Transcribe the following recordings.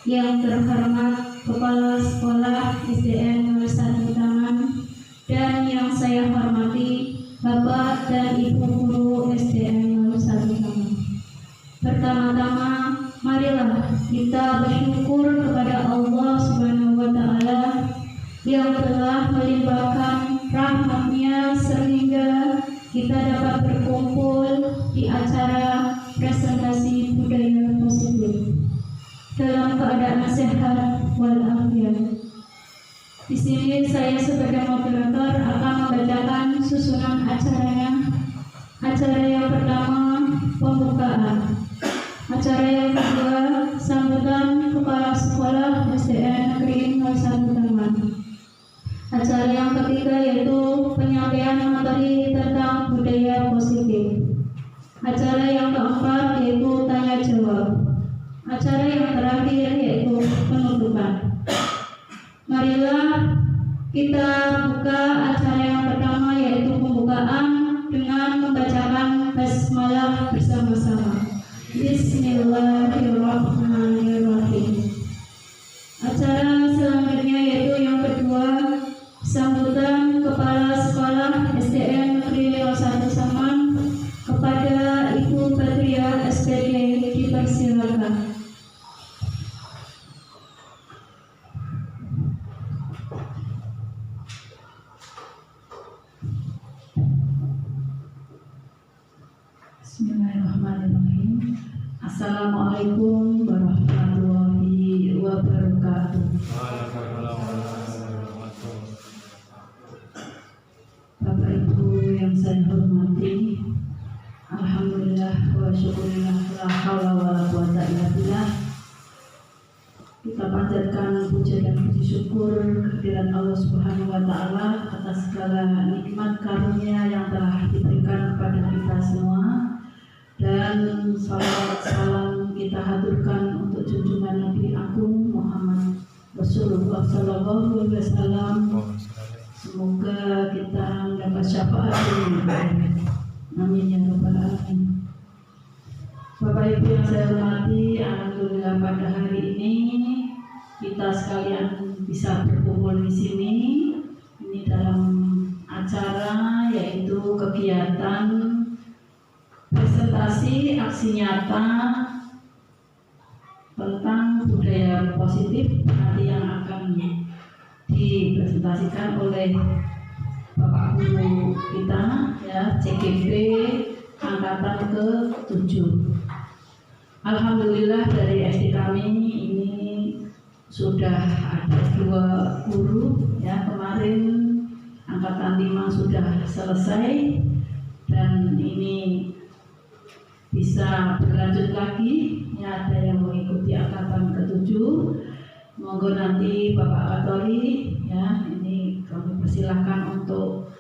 yang terhormat Kepala Sekolah SDN 01 Taman, dan yang saya hormati Bapak dan Ibu Guru SDN 01 Taman. Pertama-tama, marilah kita bersyukur kepada Allah Subhanahu wa Ta'ala yang telah melimpahkan rahmat-Nya sehingga kita dapat berkumpul di acara presentasi budaya positif dalam keadaan sehat walafiat. Di sini saya sebagai moderator akan membacakan susunan acaranya. Acara yang pertama, pembukaan. Acara yang kedua, sambutan Kepala Sekolah SDN Negeri 01 Taman. Acara yang ketiga yaitu penyampaian materi tentang budaya positif. Acara yang keempat yaitu tanya jawab. Acara yang terakhir yaitu penutupan. Marilah kita buka acara yang pertama yaitu pembukaan dengan membacakan basmalah bersama-sama. Bismillahirrahmanirrahim. Acara selanjutnya yaitu yang kedua, sambutan Kepala Sekolah SDN Negeri 01 Taman kepada Ibu Badriah SPD, dipersilakan. Bismillahirrahmanirrahim. Assalamualaikum warahmatullahi wabarakatuh. Bapak Ibu yang saya hormati, alhamdulillah wa syukurillah la haula wala quwata illa billah. Kita panjatkan puja dan puji syukur kehadirat Allah Subhanahu wa Ta'ala atas segala nikmat karunia yang telah diberikan kepada kita semua, dan salawat salam kita haturkan untuk junjungan Nabi Agung Muhammad Rasulullah Sallallahu Alaihi Wasallam. Semoga kita mendapat syafaat dari amin ya rabbal alamin. Bapak Ibu yang saya hormati, alhamdulillah pada hari ini kita sekalian bisa berkumpul di sini. Ini dalam acara yaitu kegiatan presentasi aksi nyata tentang budaya positif nanti yang akan dipresentasikan oleh Bapak Guru kita ya, CGP angkatan ke-7. Alhamdulillah dari SD kami ini sudah ada 2 guru ya, kemarin angkatan 5 sudah selesai dan ini bisa berlanjut lagi ya, ada yang mengikuti angkatan ke-7. Monggo nanti Bapak Katori ya, ini kami persilahkan untuk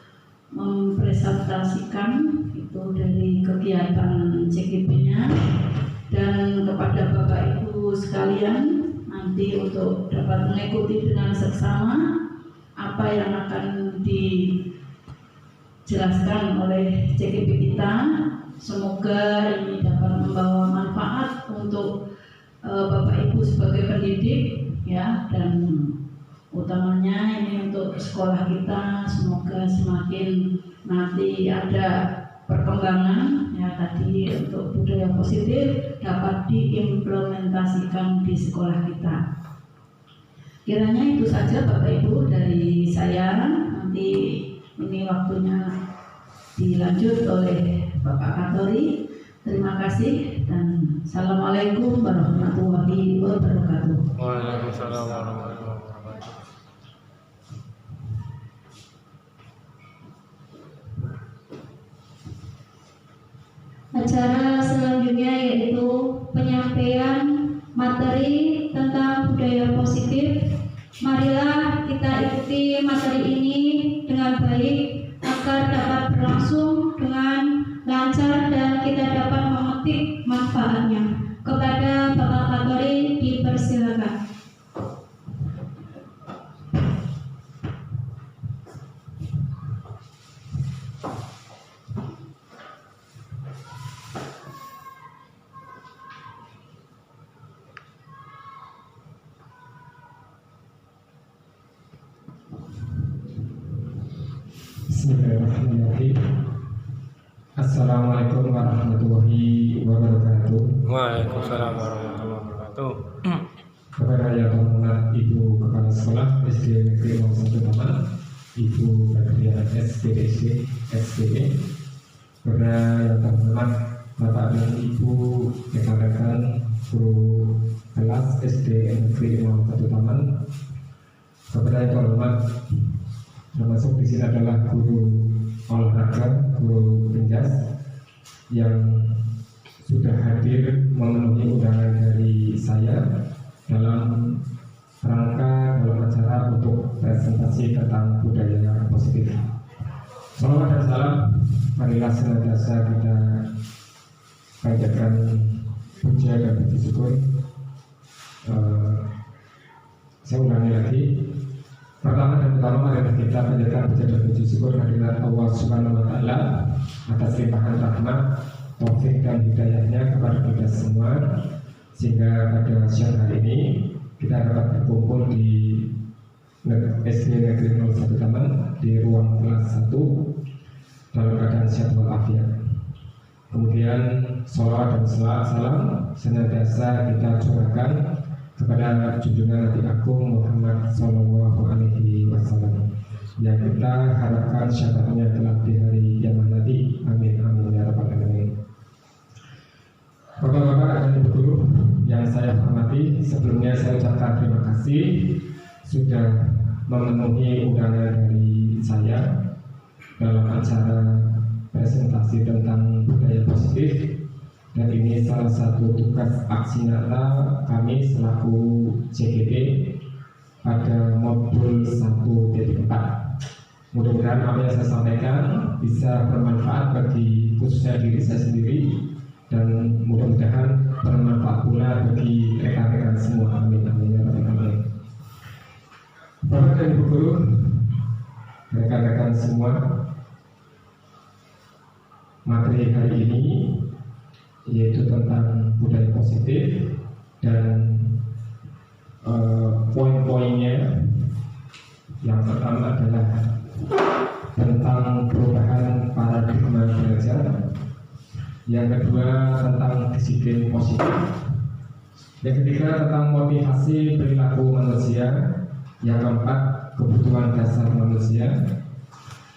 mempresentasikan itu dari kegiatan CGP-nya, dan kepada Bapak Ibu sekalian nanti untuk dapat mengikuti dengan seksama apa yang akan dijelaskan oleh CGP kita. Semoga ini dapat membawa manfaat untuk Bapak Ibu sebagai pendidik ya, dan utamanya ini untuk sekolah kita. Semoga semakin nanti ada perkembangan ya, tadi untuk budaya positif dapat diimplementasikan di sekolah kita. Kiranya itu saja Bapak Ibu dari saya. Nanti ini waktunya dilanjut oleh Bapak Katori. Terima kasih dan assalamualaikum warahmatullahi wabarakatuh. Waalaikumsalam warahmatullahi wabarakatuh. Acara selanjutnya yaitu penyampaian materi tentang budaya positif. Marilah kita ikuti materi ini dengan baik agar dapat berlangsung dengan lancar dan kita dapat memetik manfaatnya. Kepada Bapak Katori dipersilakan. Bismillahirrahmanirrahim. Assalamualaikum warahmatullahi wabarakatuh. Waalaikumsalam warahmatullahi wabarakatuh. Kepada yang terhormat Ibu Kepala Sekolah SD Negeri 01 Taman, Ibu Badriah SPDC SPE, kepada yang terhormat Bapak dan Ibu rekan-rekan guru kelas SD Negeri 01 Taman, kepada yang terhormat termasuk di sini adalah guru olahraga, guru penjas yang sudah hadir memenuhi undangan dari saya dalam rangka dalam acara untuk presentasi tentang budaya positif. Salawat dan salam marilah senantiasa kita panjatkan puja dan puji syukur. Saya ulangi lagi. Pertama dan utama adalah kita panjatkan puja dan puji syukur kehadirat Allah Subhanahu wa Ta'ala atas limpahan rahmat, taufik dan hidayahnya kepada kita semua, sehingga pada siang hari ini kita dapat berkumpul di SD Negeri 01 Taman di ruang kelas 1 dalam keadaan sehat walafiat. Kemudian sholawat dan salam senantiasa kita curahkan kepada junjungan Nabi Agung Muhammad Sallallahu Alaihi Wasallam yang kita harapkan syafaatnya kelak di hari kiamat nanti. Amin amin ya rabbal alamin. Bapak-bapak dan ibu guru yang saya hormati, sebelumnya saya ucapkan terima kasih sudah memenuhi undangan dari saya dalam acara presentasi tentang budaya positif. Dan ini salah satu tugas aksi nyata kami selaku CGD pada modul 1.4. Mudah-mudahan apa yang saya sampaikan bisa bermanfaat bagi khususnya diri saya sendiri dan mudah-mudahan bermanfaat pula bagi rekan-rekan semua. Amin amin ya rabbal alamin. Bapak dan Ibu guru, rekan-rekan semua, materi hari ini yaitu tentang budaya positif dan poin-poinnya yang pertama adalah tentang perubahan paradigma belajar, yang kedua tentang disiplin positif, yang ketiga tentang motivasi perilaku manusia, yang keempat kebutuhan dasar manusia,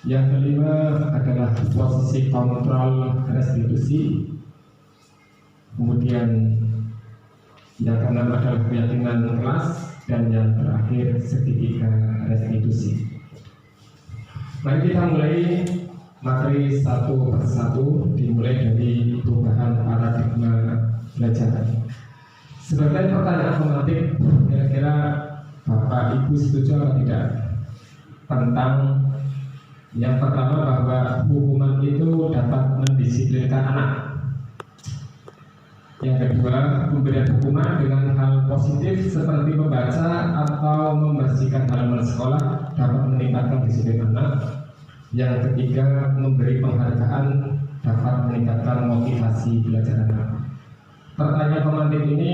yang kelima adalah posisi kontrol restitusi, kemudian yang keenam adalah keyakinan kelas, dan yang terakhir segitiga restitusi. Mari kita mulai materi satu persatu, dimulai dari perubahan paradigma belajar. Sebagai pertanyaan formatif, kira-kira Bapak Ibu setuju atau tidak tentang yang pertama bahwa hukuman itu dapat mendisiplinkan anak? Yang kedua, pemberian hukuman dengan hal positif seperti membaca atau membersihkan halaman sekolah dapat meningkatkan disiplin anak. Yang ketiga, memberi penghargaan dapat meningkatkan motivasi belajar anak. Pertanyaan pemantik ini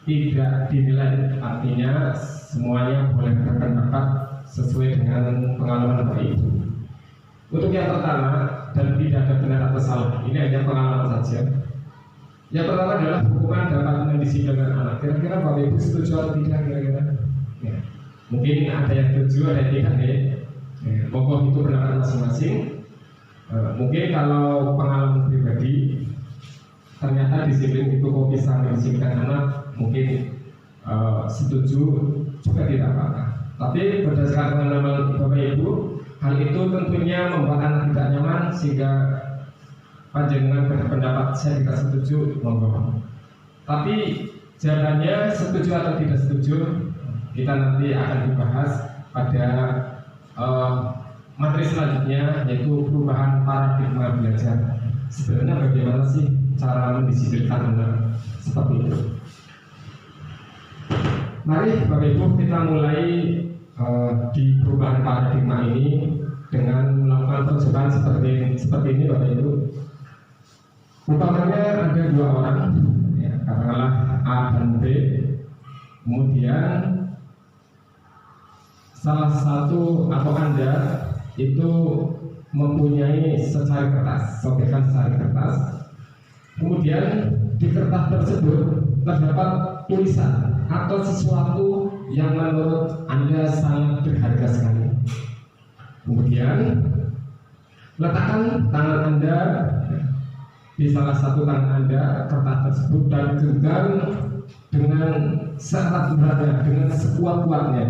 tidak dinilai, artinya semuanya boleh berpendapat sesuai dengan pengalaman Bapak Ibu. Untuk yang pertama, dan tidak ada benar atau salah, ini hanya pengalaman saja. Yang pertama adalah hukuman dapat mendisiplinkan anak. Kira-kira Bapak Ibu setuju atau tidak kira-kira? Ya. Mungkin ada yang setuju, ada yang tidak ya. Pokok itu pendapat masing-masing. Mungkin kalau pengalaman pribadi, ternyata disiplin itu kok bisa mendisiplinkan anak, mungkin setuju juga tidak apa-apa. Tapi berdasarkan pengalaman Bapak Ibu, hal itu tentunya membuat anak tidak nyaman, sehingga panjenengan berpendapat saya tidak setuju, monggo. Tapi jawabannya setuju atau tidak setuju kita nanti akan dibahas pada materi selanjutnya, yaitu perubahan paradigma belajar. Sebenarnya bagaimana sih cara mendisiplinkan anak seperti itu? Mari Bapak Ibu kita mulai di perubahan paradigma ini dengan melakukan percobaan seperti ini Bapak Ibu. Umpamanya ada dua orang, ya, katakanlah A dan B. Kemudian salah satu atau Anda itu mempunyai secari kertas, sobekan secari kertas. Kemudian di kertas tersebut terdapat tulisan atau sesuatu yang menurut Anda sangat berharga sekali. Kemudian letakkan tangan Anda di salah satu tangan Anda kertas tersebut dan genggam dengan seerat beratnya, dengan sekuat-kuatnya,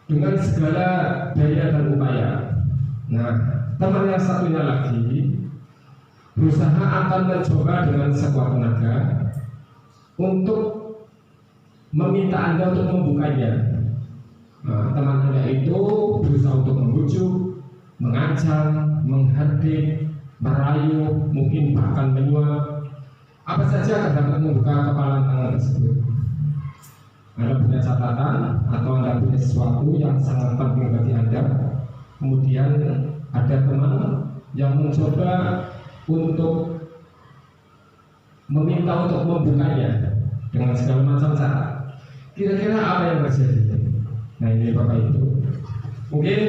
dengan segala daya dan upaya. Nah, teman yang satunya lagi berusaha akan mencoba dengan sekuat tenaga untuk meminta Anda untuk membukanya. Nah, teman Anda itu berusaha untuk membujuk, mengancam, menghardik, merayu, mungkin bahkan menyuap. Apa saja akan dapat membuka kepala tangan tersebut. Anda punya catatan atau Anda punya sesuatu yang sangat penting bagi Anda. Kemudian ada teman yang mencoba untuk meminta untuk membukanya dengan segala macam cara. Kira-kira apa yang terjadi? Nah, ini Bapak Ibu, mungkin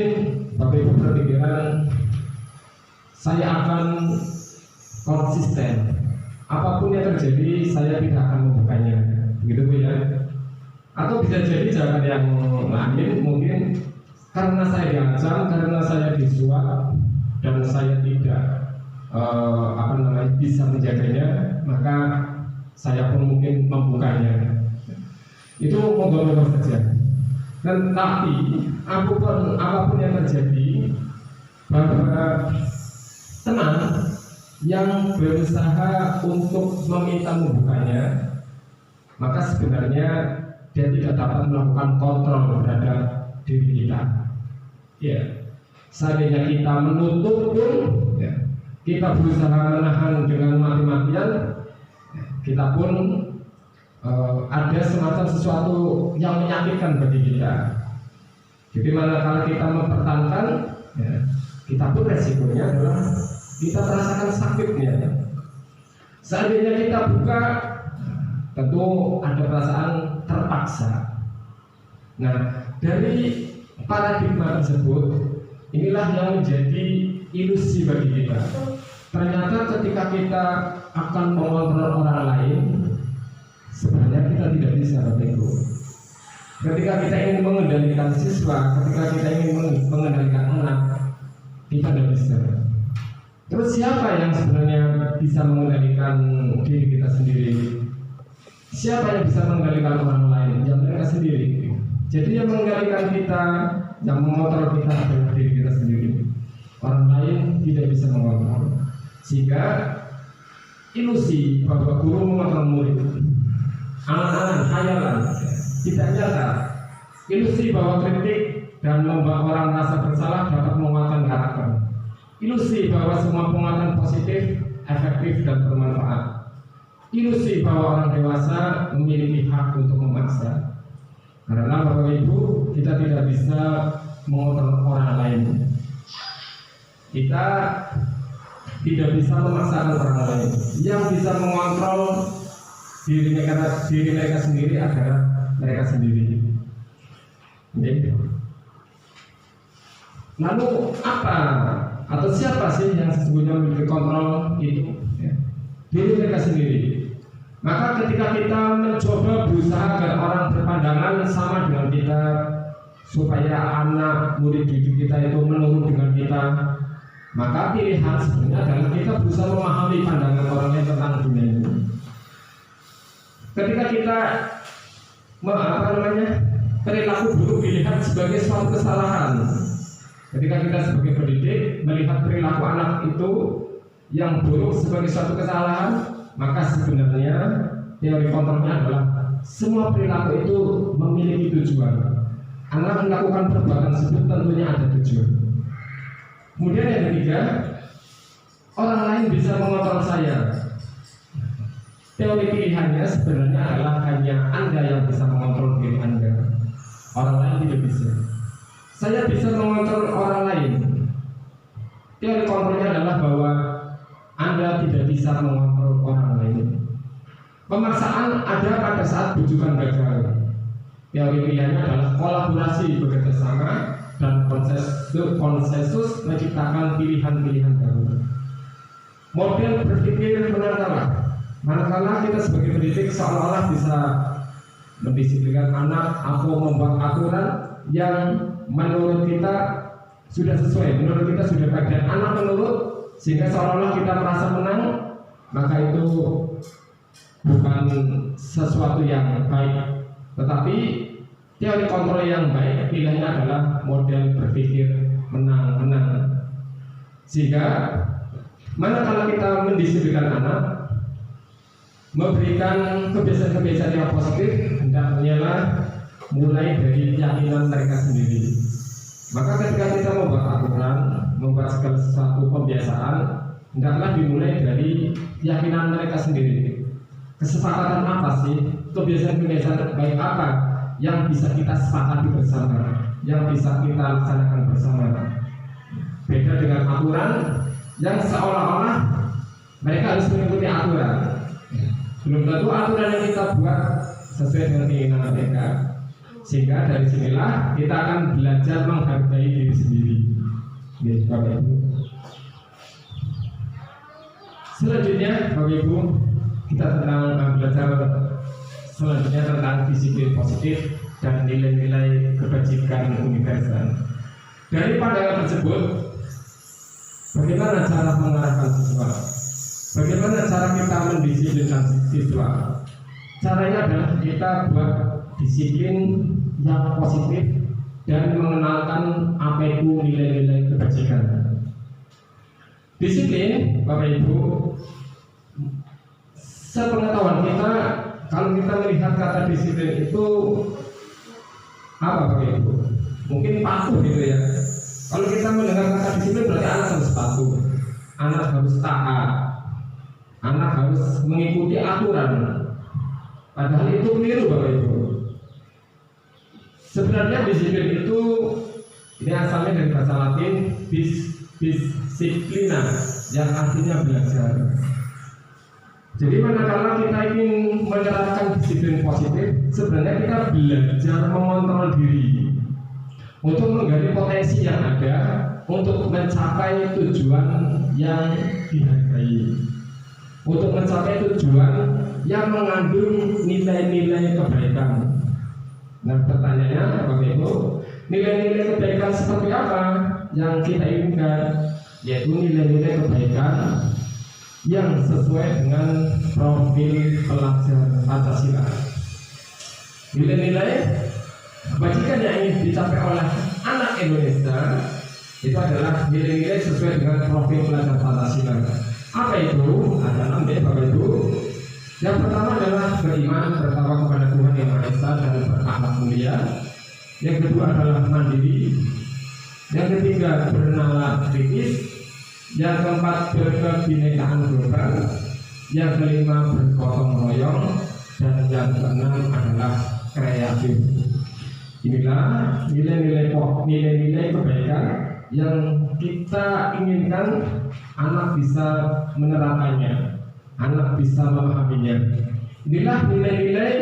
Bapak Ibu berpikiran saya akan konsisten, apapun yang terjadi saya tidak akan membukanya, begitu Bu ya? Atau bisa jadi jawaban yang lain, mungkin karena saya diancam, karena saya disuap dan saya tidak bisa menjaganya, maka saya pun mungkin membukanya. Itu monggo-monggo saja. Dan tapi apapun yang terjadi, bahwa teman yang berusaha untuk meminta membukanya, maka sebenarnya dia tidak dapat melakukan kontrol terhadap diri kita. Ya, seandainya kita menutup pun, ya, kita berusaha menahan dengan mati-matian, kita pun ada semacam sesuatu yang menyakitkan bagi kita. Jadi manakala kita mempertahankan, ya, kita pun resikonya adalah kita merasakan sakitnya. Seandainya kita buka, tentu ada perasaan terpaksa. Nah, dari paradigma tersebut, inilah yang menjadi ilusi bagi kita. Ternyata ketika kita akan mengontrol orang lain, sebenarnya kita tidak bisa, Bapak Ibu. Ketika kita ingin mengendalikan siswa, ketika kita ingin mengendalikan anak, kita tidak bisa. Terus siapa yang sebenarnya bisa mengendalikan diri kita sendiri? Siapa yang bisa mengendalikan orang lain? Ya mereka sendiri. Jadi yang mengendalikan kita, yang mengontrol kita adalah diri kita sendiri. Orang lain tidak bisa mengontrol. Sehingga ilusi bahwa guru mengontrol murid, angan-angan, khayalan, tidak nyata. Ilusi bahwa kritik dan membuat orang merasa bersalah dapat menguatkan karakter. Ilusi bahwa semua penguatan positif, efektif dan bermanfaat. Ilusi bahwa orang dewasa memiliki hak untuk memaksa. Karena Bapak Ibu, kita tidak bisa mengontrol orang lain. Kita tidak bisa memaksakan orang lain. Yang bisa mengontrol diri mereka sendiri adalah mereka sendiri. Okay. Lalu apa atau siapa sih yang sesungguhnya memiliki kontrol itu? Ya. Diri mereka sendiri. Maka ketika kita mencoba berusaha agar orang berpandangan sama dengan kita, supaya anak murid didik kita itu menurut dengan kita, maka pilihan sebenarnya adalah kita berusaha memahami pandangan orang lain tentang dunia ini. Ketika kita perilaku buruk dilihat sebagai suatu kesalahan, ketika kita sebagai pendidik melihat perilaku anak itu yang buruk sebagai suatu kesalahan, maka sebenarnya teori kontrolnya adalah semua perilaku itu memiliki tujuan. Anak melakukan perbuatan tersebut tentunya ada tujuan. Kemudian yang ketiga, orang lain bisa mengontrol saya. Teori pilihannya sebenarnya adalah hanya Anda yang bisa mengontrol diri Anda. Orang lain tidak bisa. Saya bisa mengontrol orang lain. Teori kontrolnya adalah bahwa Anda tidak bisa mengontrol orang lain. Pemaksaan ada pada saat bujukan gagal. Teori pilihannya adalah kolaborasi bekerjasama dan konsensus menciptakan pilihan-pilihan baru. Model berpikir manakala kita sebagai pendidik seolah-olah bisa mendisiplinkan anak atau membuat aturan yang menurut kita sudah sesuai, menurut kita sudah baik dan anak menurut, sehingga seolah-olah kita merasa menang, maka itu bukan sesuatu yang baik. Tetapi teori kontrol yang baik pilihannya adalah model berpikir menang-menang. Sehingga manakala kita mendisiplinkan anak, memberikan kebiasaan-kebiasaan yang positif, hendaknya mulai dari keyakinan mereka sendiri. Maka ketika kita membuat aturan, membuat segala sesuatu pembiasaan, hendaklah dimulai dari keyakinan mereka sendiri. Kesepakatan apa sih? Kebiasaan-kebiasaan baik apa yang bisa kita sepakati bersama, yang bisa kita laksanakan bersama. Beda dengan aturan yang seolah-olah mereka harus mengikuti aturan. Belum tentu aturan yang kita buat sesuai dengan keinginan mereka. Sehingga dari sinilah kita akan belajar menghargai diri sendiri. Bapak Ibu. Selanjutnya, Bapak Ibu, kita belajar selanjutnya tentang disiplin positif dan nilai-nilai kebajikan universal. Dari pandangan tersebut, bagaimana cara mengarahkan siswa? Bagaimana cara kita mendisiplinkan siswa? Caranya adalah kita buat disiplin yang positif dan mengenalkan apa itu nilai-nilai kebajikan. Disiplin, Bapak Ibu, sepengetahuan kita, kalau kita melihat kata disiplin itu apa, Bapak Ibu? Mungkin patuh gitu ya. Kalau kita mendengar kata disiplin berarti anak harus patuh, anak harus taat, anak harus mengikuti aturan. Padahal itu keliru, Bapak Ibu. Sebenarnya disiplin itu ini asalnya dari bahasa Latin disciplina, yang artinya belajar. Jadi manakala kita ingin menerapkan disiplin positif, sebenarnya kita belajar mengontrol diri untuk menggali potensi yang ada untuk mencapai tujuan yang dihargai, untuk mencapai tujuan yang mengandung nilai-nilai kebaikan. Nah, pertanyaannya, Bapak Ibu, nilai-nilai kebaikan seperti apa yang kita inginkan? Yaitu nilai-nilai kebaikan yang sesuai dengan profil pelajar Pancasila. Nilai-nilai kebajikan yang ingin dicapai oleh anak Indonesia itu adalah nilai-nilai sesuai dengan profil pelajar Pancasila. Apa itu? Ada 6 ya, Bapak Ibu. Yang pertama adalah beriman bertakwa kepada Tuhan Yang Maha Esa dan berakhlak mulia. Yang kedua adalah mandiri. Yang ketiga bernalar kritis. Yang keempat berkebinekaan global. Yang kelima bergotong royong. Dan yang keenam adalah kreatif. Inilah nilai-nilai kebaikan yang kita inginkan anak bisa menerapkannya, anak bisa memahaminya. Inilah nilai-nilai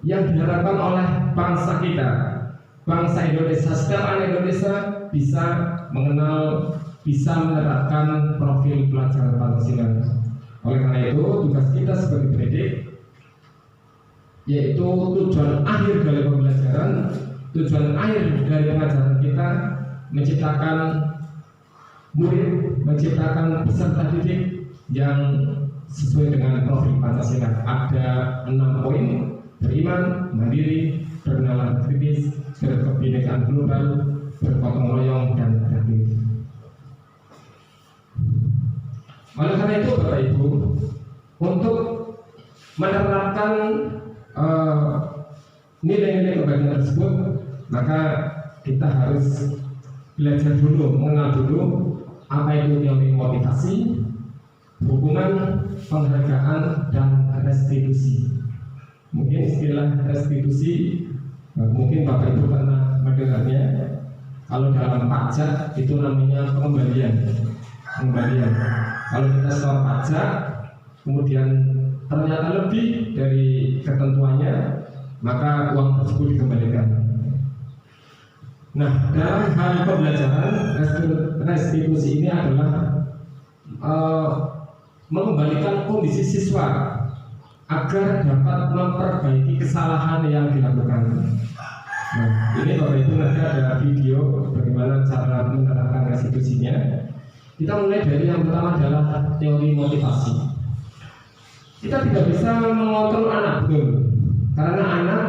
yang diharapkan oleh bangsa kita, bangsa Indonesia. Setiap anak Indonesia bisa mengenal, bisa menerapkan profil pelajar Pancasila. Oleh karena itu, tugas kita sebagai pendidik, yaitu tujuan akhir dari pembelajaran, tujuan akhir dari pengajaran kita, menciptakan murid, menciptakan peserta didik yang sesuai dengan profil Pancasila. Ada 6 poin: beriman, mandiri, bernalar kritis, berkebinekaan global, bergotong royong, dan kreatif. Oleh karena itu, Bapak Ibu, untuk menerapkan nilai-nilai kebaikan tersebut, maka kita harus belajar dulu, mengenal dulu apa itu teori motivasi, hukuman, penghargaan, dan restitusi. Mungkin istilah restitusi, mungkin Bapak Ibu pernah mendengarnya. Kalau dalam pajak itu namanya pengembalian. Kalau kita setor pajak, kemudian ternyata lebih dari ketentuannya, maka uang tersebut dikembalikan. Nah, dalam hal pembelajaran, restitusi ini adalah mengembalikan kondisi siswa agar dapat memperbaiki kesalahan yang dilakukan. Nah, ini Bapak Ibu nanti ada video bagaimana cara menerapkan restitusinya. Kita mulai dari yang pertama adalah teori motivasi. Kita tidak bisa mengontrol anak, betul, karena anak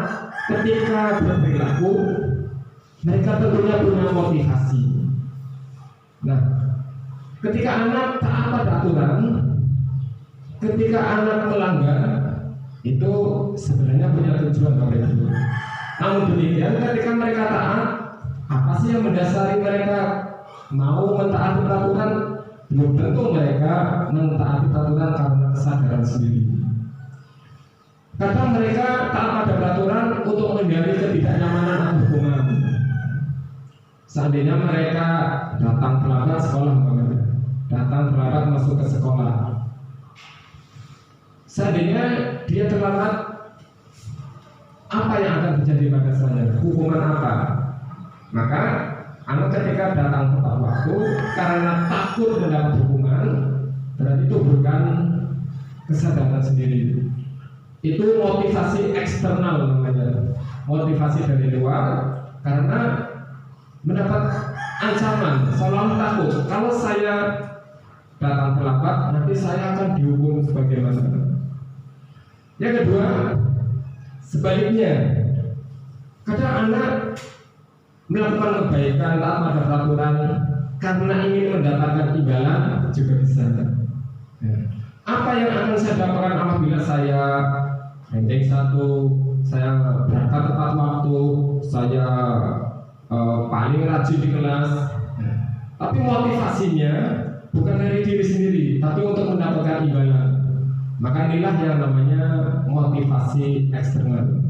ketika berperilaku mereka tentunya punya motivasi. Nah, ketika anak taat pada aturan, ketika anak melanggar, itu sebenarnya punya tujuan Bapak Ibu. Namun demikian, ketika mereka taat, apa sih yang mendasari mereka mau mentaati peraturan? Belum tentu mereka mentaati peraturan karena kesadaran sendiri. Kadang mereka taat pada peraturan untuk menghindari ketidaknyamanan atau hukuman. Seandainya mereka datang terlambat sekolah, datang terlambat masuk ke sekolah. Seandainya dia terlambat, apa yang akan terjadi pada saya? Hukuman apa? Maka anak ketika datang tepat waktu karena takut mendapat hukuman, berarti itu bukan kesadaran sendiri. Itu motivasi eksternal namanya, motivasi dari luar karena mendapat ancaman, seolah-olah takut. Kalau saya datang terlambat, nanti saya akan dihukum sebagaimana. Yang kedua, sebaliknya, kadang anak melakukan kebaikan taat pada peraturan karena ingin mendapatkan imbalan juga bisa. Apa yang akan saya dapatkan apabila saya ranking 1, saya berangkat tepat waktu, saya paling rajin di kelas, tapi motivasinya bukan dari diri sendiri, tapi untuk mendapatkan imbalan. Maka inilah yang namanya motivasi eksternal.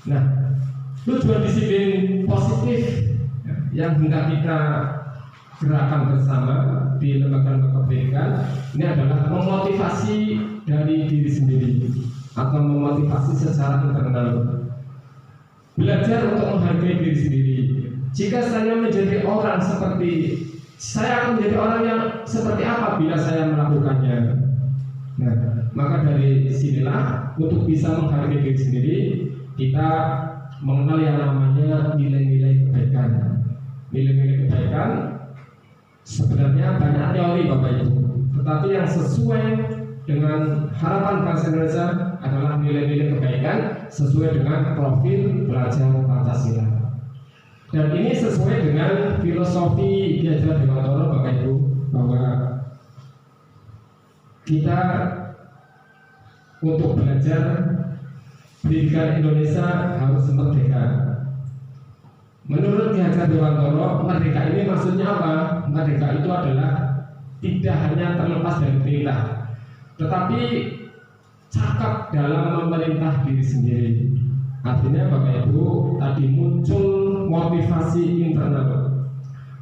Nah, tujuan disiplin positif yang hendak kita gerakan bersama di lembaga-lembaga pendidikan ini adalah memotivasi dari diri sendiri atau memotivasi secara internal. Belajar untuk menghargai diri sendiri. Jika saya menjadi orang seperti, saya akan menjadi orang yang seperti apa bila saya melakukannya. Nah, maka dari sinilah untuk bisa menghargai diri sendiri, kita mengenal yang namanya nilai-nilai kebaikan. Nilai-nilai kebaikan sebenarnya banyak teori Bapak Ibu, tetapi yang sesuai dengan harapan bangsa Indonesia adalah nilai-nilai kebaikan sesuai dengan profil pelajar Pancasila. Dan ini sesuai dengan filosofi Ki Hajar Dewantara Bapak Ibu, bahwa kita untuk belajar pendidikan Indonesia harus merdeka. Menurut Ki Hajar Dewantara, merdeka ini maksudnya apa? Merdeka itu adalah tidak hanya terlepas dari perintah, tetapi cakap dalam memerintah diri sendiri. Artinya Bapak Ibu, tadi muncul motivasi internal,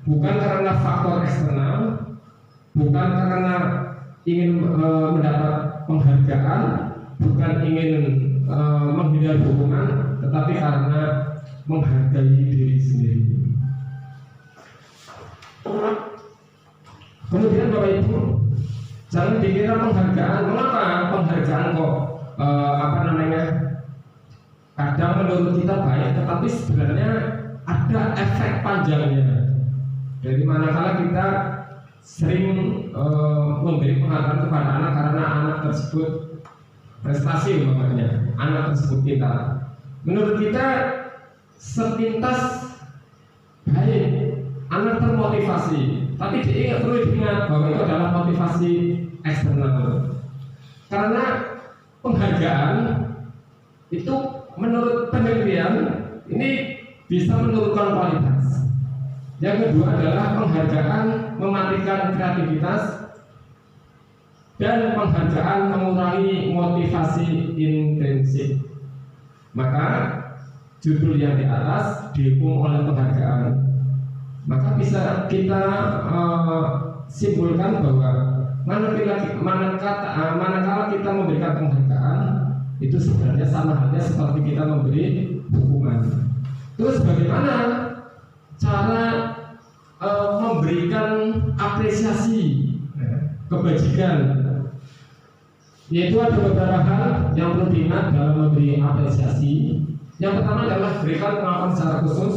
bukan karena faktor eksternal, bukan karena ingin mendapat penghargaan, bukan ingin menghindari hukuman, tetapi karena menghargai diri sendiri. Kemudian Bapak Ibu, jangan dikira penghargaan. Mengapa penghargaan kok kadang menurut kita baik, tetapi sebenarnya ada efek panjangnya. Dari manakala kita sering memberi penghargaan kepada anak karena anak tersebut prestasi umpamanya, anak tersebut pintar. Menurut kita sepintas baik, anak termotivasi, tapi perlu diingat bahwa itu adalah motivasi eksternal. Karena penghargaan itu menurut penelitian ini bisa menurunkan kualitas. Yang kedua adalah penghargaan mematikan kreativitas, dan penghargaan mengurangi motivasi intrinsik. Maka judul yang di atas didukung oleh penghargaan. Maka bisa kita simpulkan bahwa manakala kita memberikan penghargaan, Itu sebenarnya sama halnya seperti kita memberi hukuman. Terus bagaimana cara memberikan apresiasi kebajikan? Yaitu ada beberapa hal yang perlu diingat dalam memberi apresiasi. Yang pertama adalah berikan pengakuan secara khusus,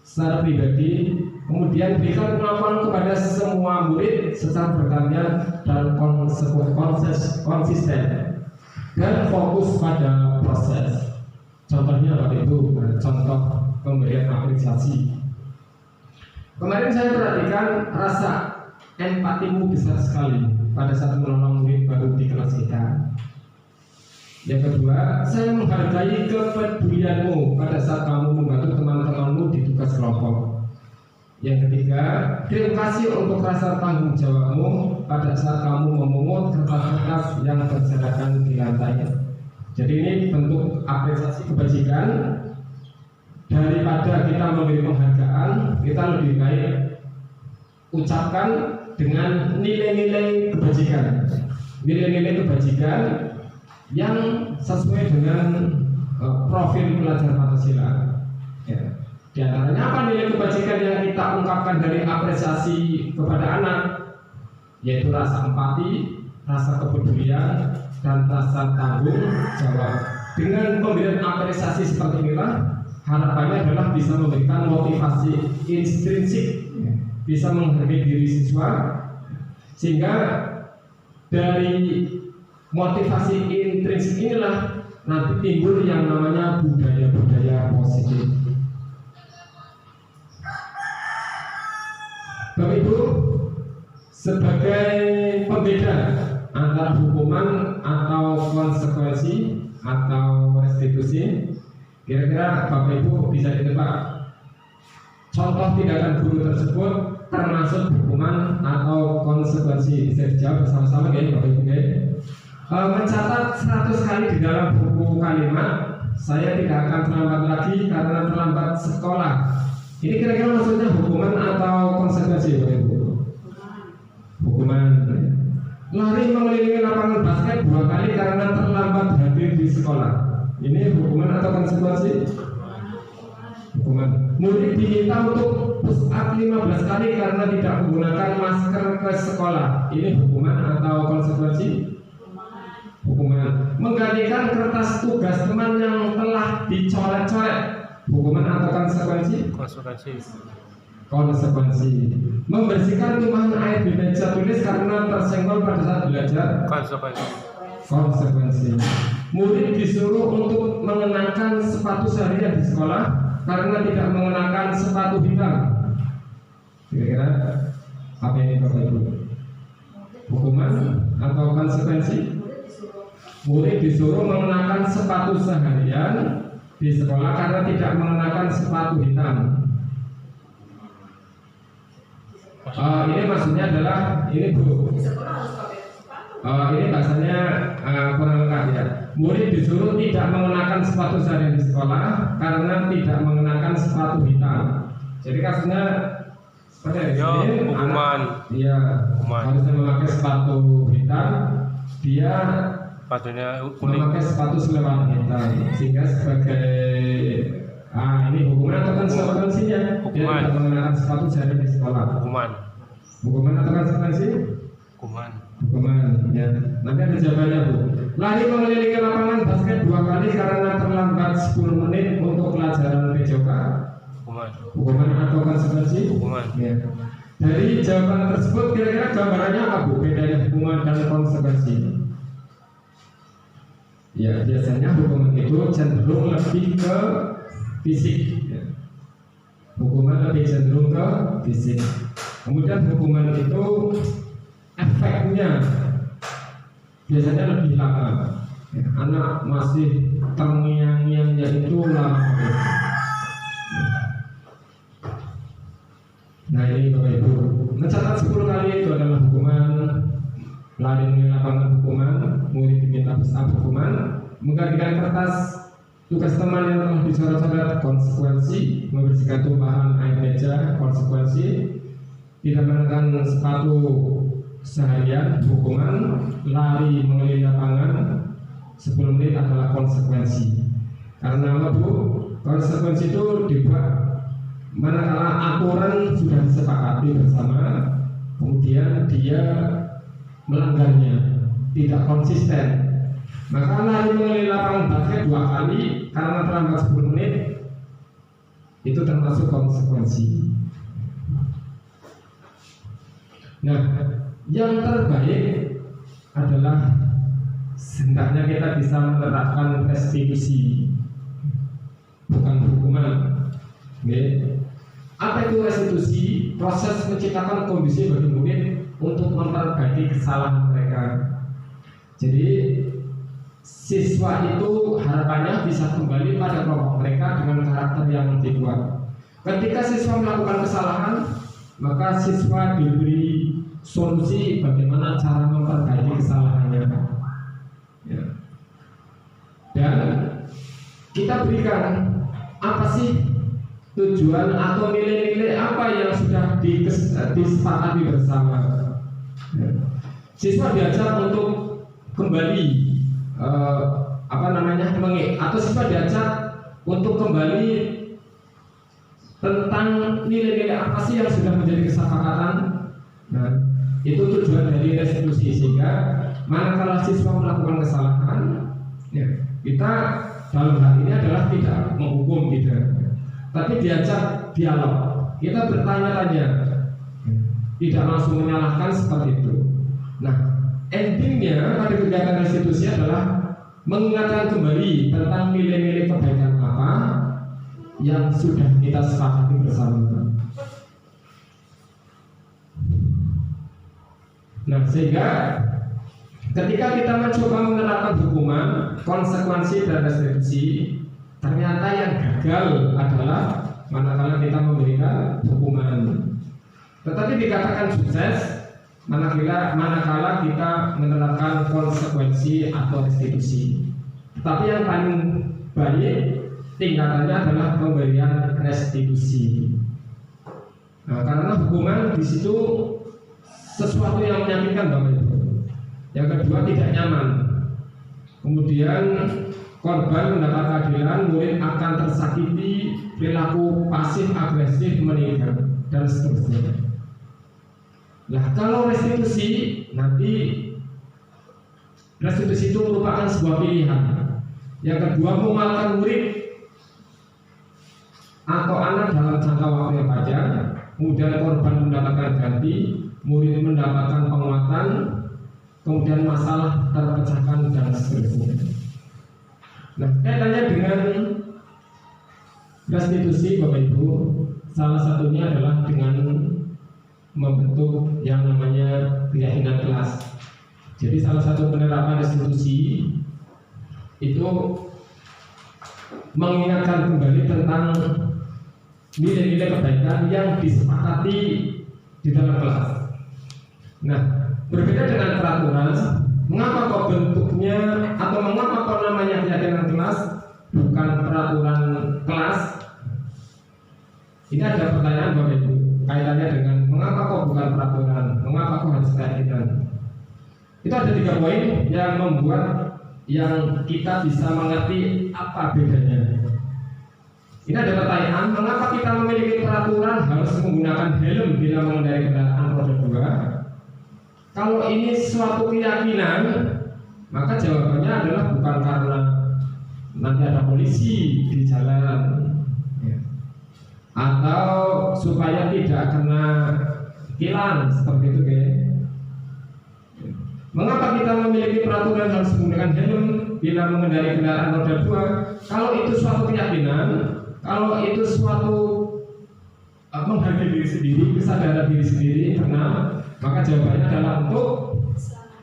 secara pribadi. Kemudian berikan pengakuan kepada semua murid secara bergantian dan konsisten dan fokus pada proses. Contohnya Bapak Ibu, contoh pemberian apresiasi. Kemarin saya perhatikan rasa empatimu besar sekali pada saat menolong murid baru di kelas kita. Yang kedua, saya menghargai kepedulianmu pada saat kamu membantu teman-temanmu di tugas kelompok. Yang ketiga, terima kasih untuk rasa tanggung jawabmu pada saat kamu memungut kertas-kertas yang berserakan di lantai. Jadi ini bentuk apresiasi kebajikan. Daripada kita memberi penghargaan, kita lebih baik ucapkan dengan nilai-nilai kebajikan. Nilai-nilai kebajikan yang sesuai dengan profil pelajar Pancasila. Ya. Di antaranya apa nilai kebajikan yang kita ungkapkan dari apresiasi kepada anak? Yaitu rasa empati, rasa kepedulian, dan rasa tanggung jawab. Dengan pemberian apresiasi seperti inilah, harapannya adalah bisa memberikan motivasi intrinsik, bisa menghargai diri siswa, sehingga dari motivasi intrinsik inilah nanti timbul yang namanya budaya-budaya positif. Bapak Ibu, sebagai pembeda antara hukuman atau konsekuensi atau restitusi, kira-kira Bapak Ibu bisa ditebak contoh tindakan guru tersebut termasuk hukuman atau konsekuensi? Bisa dijawab bersama-sama ya Bapak Ibu ya. Mencatat 100 kali di dalam buku kalimat, saya tidak akan terlambat lagi karena terlambat sekolah. Ini kira-kira maksudnya hukuman atau konsekuensi Bapak Ibu? Hukuman. Lari mengelilingi lapangan basket 2 kali karena terlambat hadir di sekolah. Ini hukuman atau konsekuensi? Hukuman. Murid diminta untuk push up 15 kali karena tidak menggunakan masker ke sekolah. Ini hukuman atau konsekuensi? Hukuman. Menggantikan kertas tugas teman yang telah dicoret-coret. Hukuman atau konsekuensi? Konsekuensi. Konsekuensi. Membersihkan tumpahan air di meja tulis karena tersenggol pada saat belajar. Konsekuensi. Konsekuensi. Murid disuruh untuk mengenakan sepatu seharian di sekolah karena tidak mengenakan sepatu hitam. Kira-kira apa ini Bapak Ibu? Hukuman atau konsekuensi? Murid disuruh mengenakan sepatu seharian di sekolah karena tidak mengenakan sepatu hitam. Ini maksudnya adalah ini Bu. Ini bahasanya kurang lengkap ya. Murid disuruh tidak mengenakan sepatu seharian di sekolah karena tidak mengenakan sepatu hitam. Jadi kasusnya seperti ini. Hukuman. Iya. Harusnya memakai sepatu hitam. Dia sepatunya kuning. Memakai sepatu selewan hitam. Sehingga sebagai ini hukuman atau konsekuensinya? Hukuman. Dia tidak mengenakan sepatu seharian di sekolah. Hukuman. Hukuman atau konsekuensi? Hukuman. Hukuman, ya. Nanti ada jawabannya Bu. Lari mengelilingi lapangan basket 2 kali karena terlambat 10 menit untuk pelajaran PJOK. Hukuman. Hukuman atau konsekuensi? Hukuman. Ya. Dari jawaban tersebut kira-kira gambarannya apa Bu? Bedanya hukuman dan konsekuensi? Ya, biasanya hukuman itu cenderung lebih ke fisik. Ya. Hukuman lebih cenderung ke fisik. Kemudian hukuman itu efeknya biasanya lebih lama. Ya, anak masih terngiang-ngiangnya itu lama. Nah ini Bapak Ibu, mencatat 10 kali itu adalah hukuman. Lari di lapangan hukuman, murid diminta besar hukuman, menggantikan kertas tugas teman yang telah dicoret-coret konsekuensi, membersihkan tumpahan air meja konsekuensi, tidak mengenakan sepatu seharian hukuman, lari mengelilingi lapangan 10 menit adalah konsekuensi. Karena apa Bu? Konsekuensi itu dibuat manakala aturan sudah disepakati bersama, kemudian dia melanggarnya, tidak konsisten, maka lari mengelilingi lapangan basket 2 kali karena terlambat 10 menit, itu termasuk konsekuensi. Nah, yang terbaik adalah hendaknya kita bisa menerapkan restitusi, bukan hukuman. Okay. Apa itu restitusi? Proses menciptakan kondisi bagi murid untuk memperbaiki kesalahan mereka. Jadi siswa itu harapannya bisa kembali pada kelompok mereka dengan karakter yang lebih kuat. Ketika siswa melakukan kesalahan, maka siswa diberi solusi bagaimana cara memperbaiki kesalahannya. Ya. Dan kita berikan apa sih tujuan atau nilai-nilai apa yang sudah disepakati bersama. Ya. Siswa diajak untuk kembali atau siswa diajak untuk kembali tentang nilai-nilai apa sih yang sudah menjadi kesepakatan. Nah, itu tujuan dari restitusi, sehingga manakala siswa melakukan kesalahan, ya, kita dalam hal ini adalah tidak menghukum, tapi diajak dialog. Kita bertanya-tanya, tidak langsung menyalahkan seperti itu. Nah, endingnya pada kegiatan restitusi adalah mengingatkan kembali tentang nilai-nilai kebaikan apa yang sudah kita sepakati bersama. Nah, sehingga ketika kita mencoba menerapkan hukuman, konsekuensi dan restitusi, ternyata yang gagal adalah manakala kita memberikan hukuman. Tetapi dikatakan sukses manakala kita menerapkan konsekuensi atau restitusi. Tetapi yang paling baik tingkatannya adalah pemberian restitusi. Nah, karena hukuman di situ sesuatu yang menyakitkan Bapak Ibu. Yang kedua, tidak nyaman. Kemudian korban mendapat keadilan, murid akan tersakiti, perilaku pasif agresif meningkat, dan seterusnya. Nah, kalau restitusi, nanti restitusi itu merupakan sebuah pilihan. Yang kedua, memaafkan murid atau anak dalam jangka waktu yang panjang, kemudian korban mendapatkan ganti, murid mendapatkan penguatan, kemudian masalah terpecahkan, dan seterusnya. Nah, kaitannya dengan restitusi Bapak Ibu, salah satunya adalah dengan membentuk yang namanya keyakinan kelas. Jadi salah satu penerapan restitusi itu mengingatkan kembali tentang nilai-nilai kebaikan yang disepakati di dalam kelas. Nah, berbeda dengan peraturan, mengapa kok bentuknya atau mengapa kok namanya keyakinan kelas bukan peraturan kelas? Ini ada pertanyaan Bapak Ibu kaitannya dengan mengapa kok bukan peraturan, mengapa kok harus keyakinan. Itu ada 3 poin yang membuat yang kita bisa mengerti apa bedanya. Ini ada pertanyaan, mengapa kita memiliki peraturan harus menggunakan helm bila mengendarai kendaraan roda 2? Kalau ini suatu keyakinan, maka jawabannya adalah bukan karena nanti ada polisi di jalan, atau supaya tidak kena tilang seperti itu, guys. Mengapa kita memiliki peraturan harus menggunakan helm bila mengendarai kendaraan roda 2? Kalau itu suatu keyakinan, kalau itu suatu menghargai diri sendiri, kesadaran diri sendiri internal, maka jawabannya adalah untuk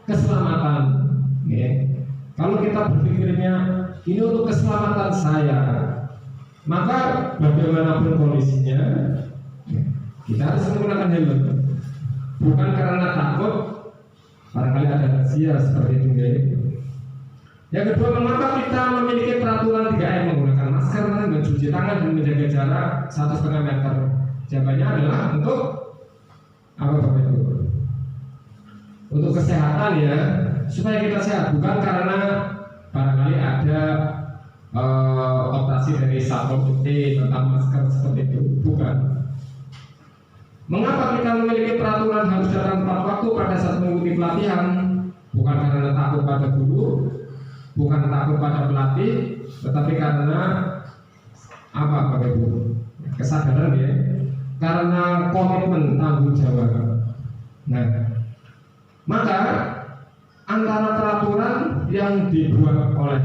keselamatan. Kalau kita berpikirnya ini untuk keselamatan saya, maka bagaimanapun kondisinya kita harus menggunakan helm, bukan karena takut barangkali ada razia seperti itu. Yang kedua, mengapa kita memiliki peraturan 3M, menggunakan masker, mencuci tangan, dan menjaga jarak 1,5 meter? Jawabannya adalah untuk apa Bapak Ibu? Untuk kesehatan, ya, supaya kita sehat, bukan karena barangkali ada operasi dari Satpol PP tentang masker seperti itu. Bukan. Mengapa kita memiliki peraturan harus datang tepat waktu pada saat mengikuti pelatihan? Bukan karena takut pada guru, bukan takut pada pelatih, tetapi karena apa Bapak Ibu? Kesadaran ya, karena komitmen tanggung jawab. Nah, maka antara peraturan yang dibuat oleh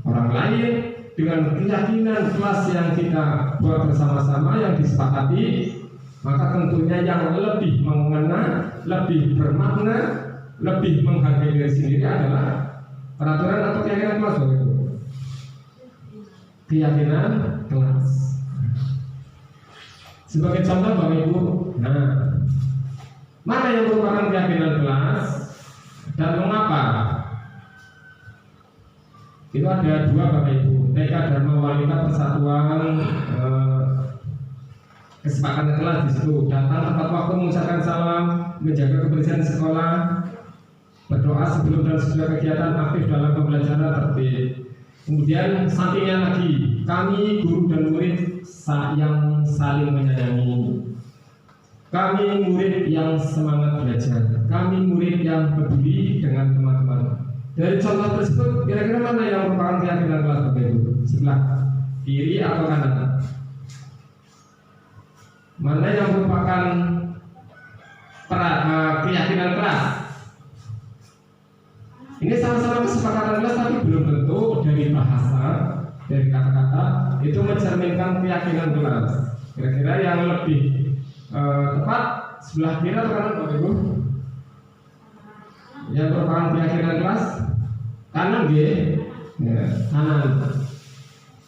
orang lain dengan keyakinan kelas yang kita buat bersama-sama yang disepakati, maka tentunya yang lebih mengena, lebih bermakna, lebih menghargai diri sendiri adalah peraturan atau keyakinan kelas Bapak Ibu? Keyakinan kelas. Sebagai contoh Bapak Ibu, nah, mana yang merupakan keyakinan kelas dan mengapa? Itu ada dua Bapak Ibu, TK Dharma Walita Persatuan kesepakatan kelas di situ. Datang tepat waktu, mengucapkan salam, menjaga kebersihan sekolah, berdoa sebelum dan sesudah kegiatan, aktif dalam pembelajaran, tertib. Kemudian sampingnya lagi, kami guru dan murid yang saling menyayangi. Kami murid yang semangat belajar. Kami murid yang peduli dengan teman-teman. Dari contoh tersebut, kira-kira mana yang merupakan keyakinan kelas Bapak Ibu? Sebelah kiri atau kanan? Mana yang merupakan keyakinan kelas? Ini sama-sama kesepakatan kelas, tapi belum tentu dari bahasa, dari kata-kata itu mencerminkan keyakinan kelas. Kira-kira yang lebih tepat sebelah kiri atau kanan Bapak Ibu? Yang merupakan keyakinan kelas kanan G, ya, kanan.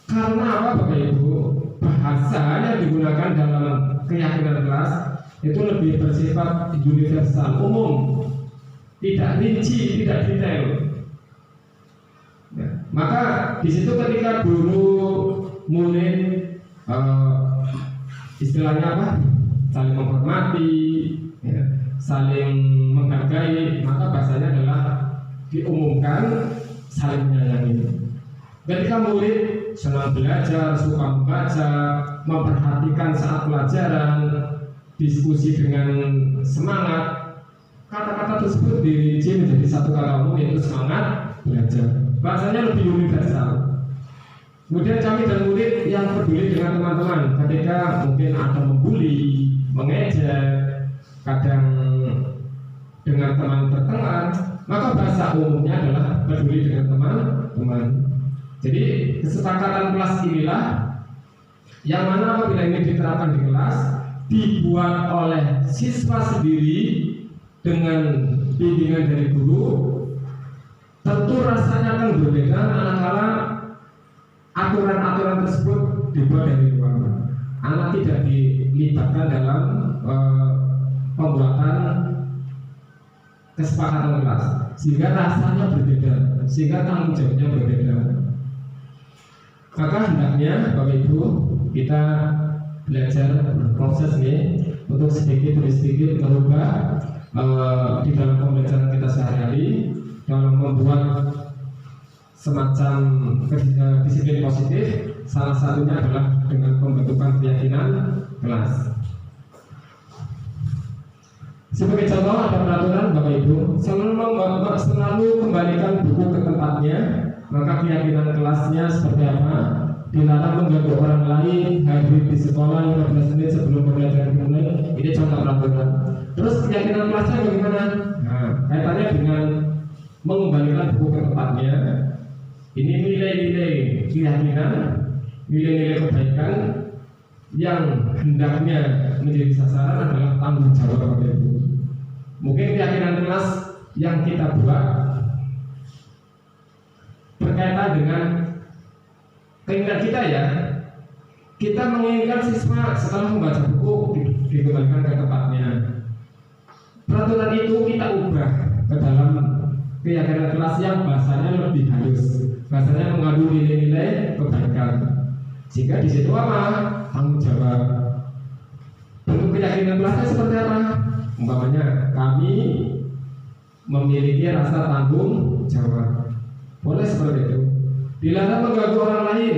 Karena apa Bapak Ibu? Bahasa yang digunakan dalam keyakinan kelas itu lebih bersifat universal, umum, tidak rinci, tidak detail. Ya, maka di situ ketika guru murid istilahnya apa? Saling menghormati, ya, saling menghargai, maka bahasanya adalah diumumkan saling menyayangi. Ketika murid senang belajar, suka membaca, memperhatikan saat pelajaran, diskusi dengan semangat, kata-kata tersebut dirinci menjadi satu kata umum, yaitu semangat belajar. Bahasanya lebih universal. Kemudian kami dan murid yang peduli dengan teman-teman ketika mungkin ada membuli, mengejek, kadang dengan teman bertengkar, maka bahasa umumnya adalah peduli dengan teman-teman. Jadi kesepakatan kelas inilah yang mana apabila ini diterapkan di kelas, dibuat oleh siswa sendiri dengan bimbingan dari guru, tentu rasanya akan berbeda manakala aturan-aturan tersebut dibuat dari luar. Anak tidak dilibatkan dalam pembuatan kesepakatan kelas, sehingga rasanya berbeda, sehingga tanggung jawabnya berbeda. Maka hendaknya Bapak Ibu kita belajar berproses nih untuk sedikit demi sedikit merubah di dalam pembelajaran kita sehari-hari dalam membuat semacam disiplin positif. Salah satunya adalah dengan pembentukan keyakinan kelas. Sebagai contoh ada peraturan Bapak Ibu, selalu kembalikan buku ke tempatnya. Maka keyakinan kelasnya seperti apa? Dilarang mengganggu orang lain, hadir di sekolah 15 menit sebelum pembelajaran dimulai. Ini contoh peraturan. Terus keyakinan kelasnya bagaimana? Nah, kaitannya dengan mengembalikan buku ke tempatnya. Ini nilai-nilai keyakinan, nilai-nilai kebaikan yang hendaknya menjadi sasaran adalah tanggung jawab Bapak Ibu. Mungkin keyakinan kelas yang kita buat berkaitan dengan keinginan kita ya. Kita menginginkan siswa setelah membaca buku dikembalikan ke tempatnya. Peraturan itu kita ubah ke dalam keyakinan kelas yang bahasanya lebih halus, bahasanya mengandung nilai-nilai kebaikan. Sehingga di situ apa? Tanggung jawab. Bentuk keyakinan kelasnya seperti apa? Umpamanya kami memiliki rasa tanggung jawab. Boleh seperti itu. Dilarang mengganggu orang lain.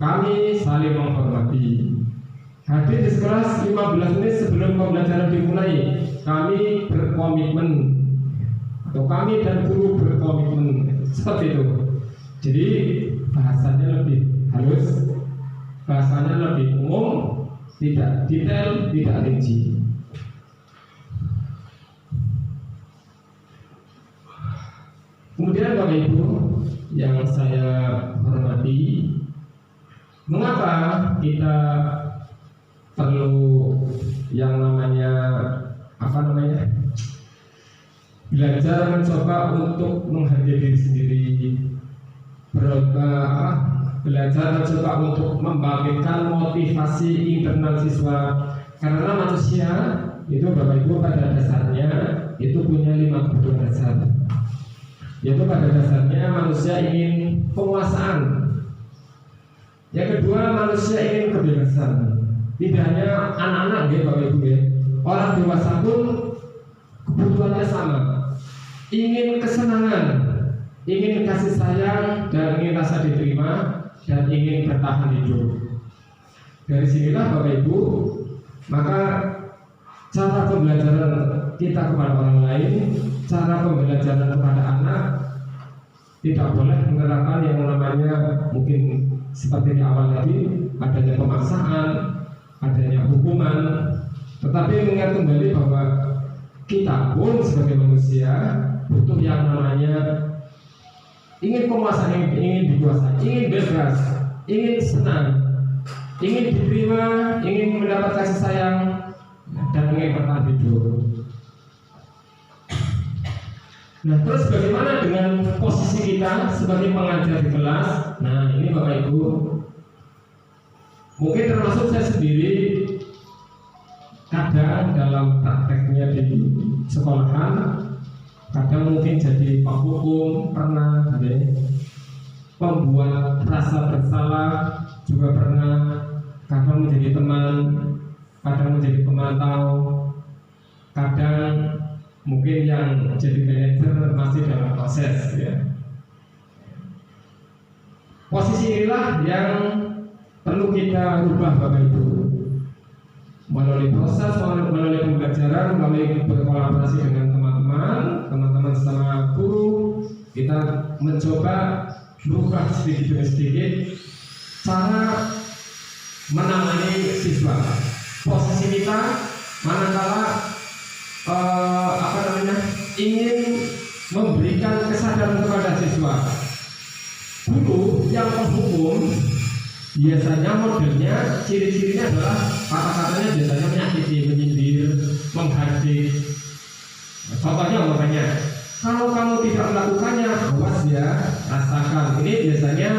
Kami saling menghormati. Hadir di sekelas 15 menit sebelum pembelajaran dimulai. Kami berkomitmen, atau kami dan guru berkomitmen, seperti itu. Jadi bahasanya lebih halus, bahasanya lebih umum, tidak detail, tidak rinci. Kemudian Bapak Ibu yang saya hormati, mengapa kita perlu yang namanya belajar mencoba untuk menghargai diri sendiri, belajar mencoba untuk membangkitkan motivasi internal siswa, karena manusia itu Bapak Ibu pada dasarnya itu punya 5 kebutuhan dasar, yaitu pada dasarnya manusia ingin penguasaan, yang kedua manusia ingin kebebasan. Tidak hanya anak-anak ya Bapak Ibu ya, orang dewasa pun kebutuhannya sama, ingin kesenangan, ingin kasih sayang, dan ingin rasa diterima, dan ingin bertahan hidup. Dari sinilah Bapak Ibu, maka cara pembelajaran kita kepada orang lain, cara pembelajaran kepada anak tidak boleh menerapkan yang namanya mungkin seperti di awal tadi, adanya pemaksaan, adanya hukuman, tetapi mengingat kembali bahwa kita pun sebagai manusia butuh yang namanya ingin penguasaan, ingin dikuasai, ingin bebas, ingin senang, ingin diterima, ingin mendapat kasih sayang, dan ingin bertahan hidup. Nah, terus bagaimana dengan posisi kita sebagai pengajar di kelas? Nah, ini Bapak Ibu, mungkin termasuk saya sendiri, kadang dalam prakteknya di sekolahan, kadang mungkin jadi penghukum, pernah pembuat rasa bersalah juga pernah, kadang menjadi teman, kadang menjadi pemantau, kadang mungkin yang jadi manajer masih dalam proses ya. Posisi inilah yang perlu kita rubah Bapak Ibu, melalui proses, melalui pembelajaran, melalui berkolaborasi dengan teman-teman sesama guru, kita mencoba berubah sedikit demi sedikit cara menangani siswa. Posisi kita manakala ingin memberikan kesadaran kepada siswa. Guru yang menghukum biasanya modelnya, ciri-cirinya adalah kata-katanya biasanya menyakiti, menyindir, menghardik. Contohnya makanya, kalau kamu tidak melakukannya, awas ya, rasakan. Ini biasanya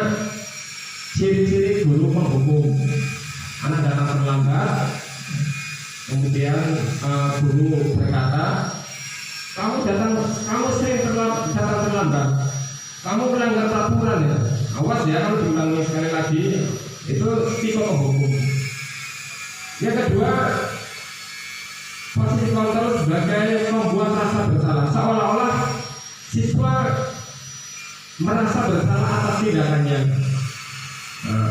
ciri-ciri guru penghukum. Anak datang terlambat, kemudian guru berkata, kamu sering datang terlambat, kamu melanggar peraturan ya, awas ya, kalau diulangi sekali lagi, itu tipe penghukum. Yang kedua, posisi kontrol sebagai membuat rasa bersalah, seolah-olah siswa merasa bersalah atas tindakannya.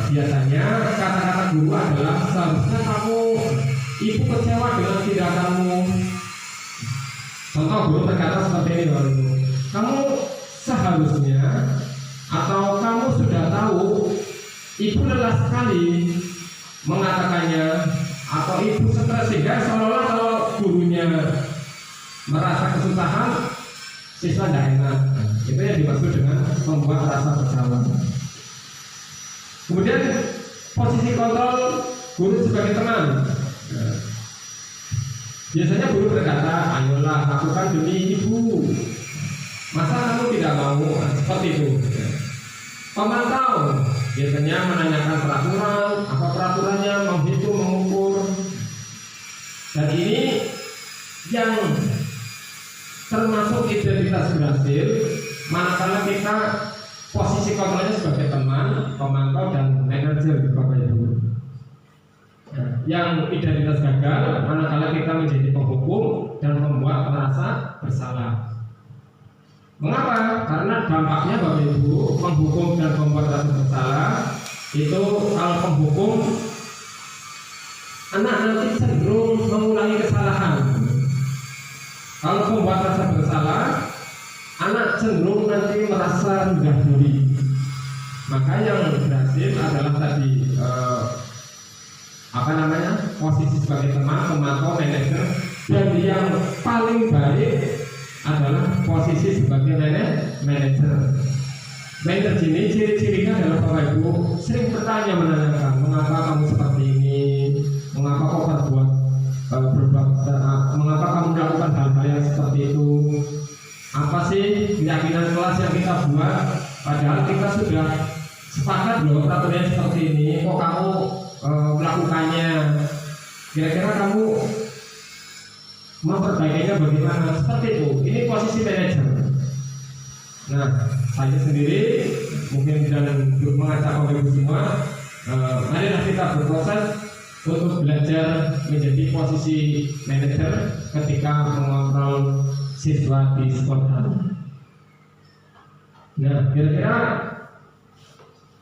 Biasanya kata-kata guru adalah, seharusnya ibu kecewa dengan tindakanmu. Contoh guru berkata seperti ini, kamu seharusnya, atau kamu sudah tahu ibu lelah sekali mengatakannya, atau ibu stres, sehingga seolah-olah kalau gurunya merasa kesusahan, siswa tidak enak. Itu yang dimaksud dengan membuat rasa bersalah. Kemudian posisi kontrol guru sebagai teman. Biasanya guru berkata, ayolah lakukan demi ibu, masa kamu tidak mau? Seperti itu. Pemantau biasanya menanyakan peraturan, apa peraturannya, menghitung, mengukur. Dan ini yang termasuk identitas berhasil manakala kita posisi kontrolnya sebagai teman, pemantau, dan manajer di Bapak Ibu. Yang identitas gagal manakala kita menjadi penghukum dan membuat merasa bersalah. Mengapa? Karena dampaknya Bapak Ibu, menghukum dan membuat rasa bersalah itu kalau penghukum anak nanti cenderung mengulangi kesalahan. Kalau pembuat rasa bersalah, anak cenderung nanti merasa rendah diri. Maka yang berhasil adalah tadi posisi sebagai teman, pemantau, manajer, dan yang paling baik adalah posisi sebagai manajer. Manajer ini ciri-cirinya adalah Bapak Ibu sering menanyakan mengapa kamu seperti ini, mengapa kau berbuat mengapa kamu melakukan hal-hal yang seperti itu, apa sih keyakinan kelas yang kita buat, padahal kita sudah sepakat loh peraturannya seperti ini, kok kamu melakukannya, kira-kira kamu memperbaikinya bagaimana, seperti itu. Ini posisi manajer. Nah, saya sendiri mungkin dan mengajak Bapak Ibu semua, marilah kita berproses untuk belajar menjadi posisi manajer ketika mengontrol siswa di sekolah. Nah, kira-kira